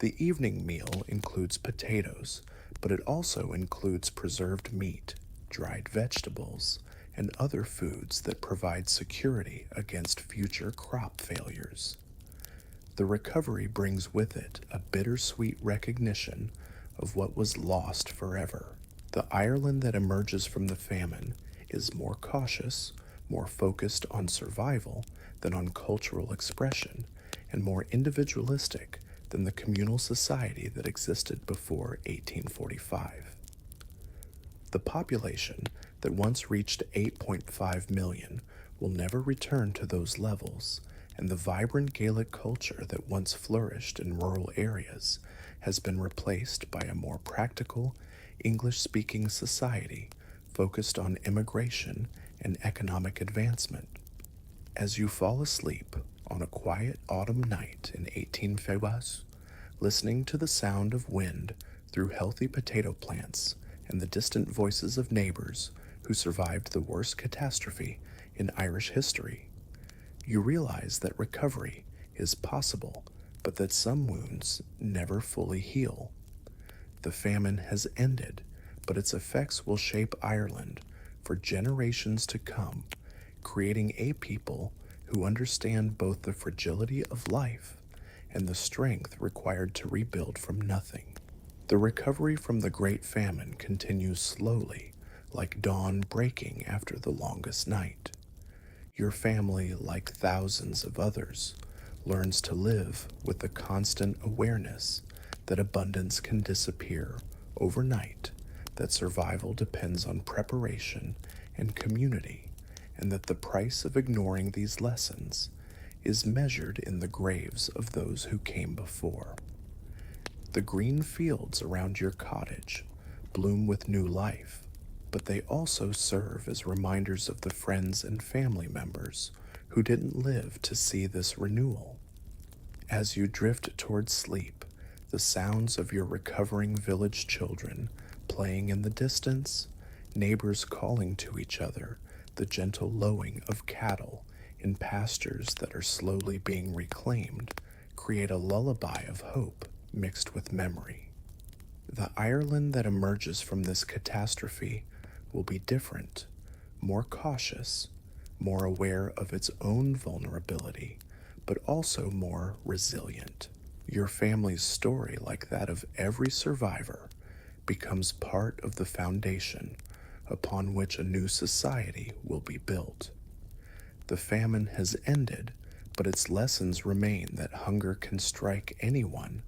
The evening meal includes potatoes, but it also includes preserved meat, dried vegetables, and other foods that provide security against future crop failures. The recovery brings with it a bittersweet recognition of what was lost forever. The Ireland that emerges from the famine is more cautious, more focused on survival than on cultural expression, and more individualistic than the communal society that existed before 1845. The population that once reached 8.5 million will never return to those levels, and the vibrant Gaelic culture that once flourished in rural areas has been replaced by a more practical, English-speaking society focused on immigration and economic advancement. As you fall asleep on a quiet autumn night in 1850, listening to the sound of wind through healthy potato plants and the distant voices of neighbors who survived the worst catastrophe in Irish history, you realize that recovery is possible, but that some wounds never fully heal. The famine has ended, but its effects will shape Ireland for generations to come, creating a people who understand both the fragility of life and the strength required to rebuild from nothing. The recovery from the Great Famine continues slowly, like dawn breaking after the longest night. Your family, like thousands of others, learns to live with the constant awareness that abundance can disappear overnight, that survival depends on preparation and community, and that the price of ignoring these lessons is measured in the graves of those who came before. The green fields around your cottage bloom with new life, but they also serve as reminders of the friends and family members who didn't live to see this renewal. As you drift towards sleep, the sounds of your recovering village children playing in the distance, neighbors calling to each other, the gentle lowing of cattle in pastures that are slowly being reclaimed, create a lullaby of hope mixed with memory. The Ireland that emerges from this catastrophe will be different, more cautious, more aware of its own vulnerability, but also more resilient. Your family's story, like that of every survivor, becomes part of the foundation upon which a new society will be built. The famine has ended, but its lessons remain that hunger can strike anyone,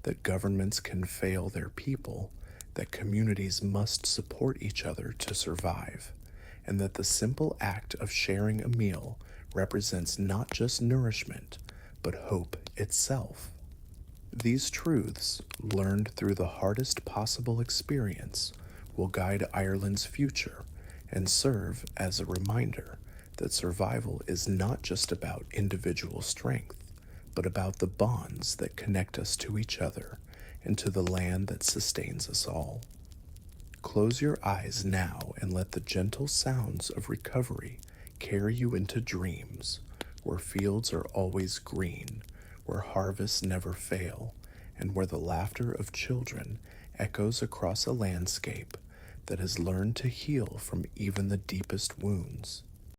that governments can fail their people, that communities must support each other to survive, and that the simple act of sharing a meal represents not just nourishment, but hope itself. These truths, learned through the hardest possible experience, will guide Ireland's future and serve as a reminder that survival is not just about individual strength, but about the bonds that connect us to each other and to the land that sustains us all. Close your eyes now and let the gentle sounds of recovery carry you into dreams where fields are always green, where harvests never fail, and where the laughter of children echoes across a landscape that has learned to heal from even the deepest wounds.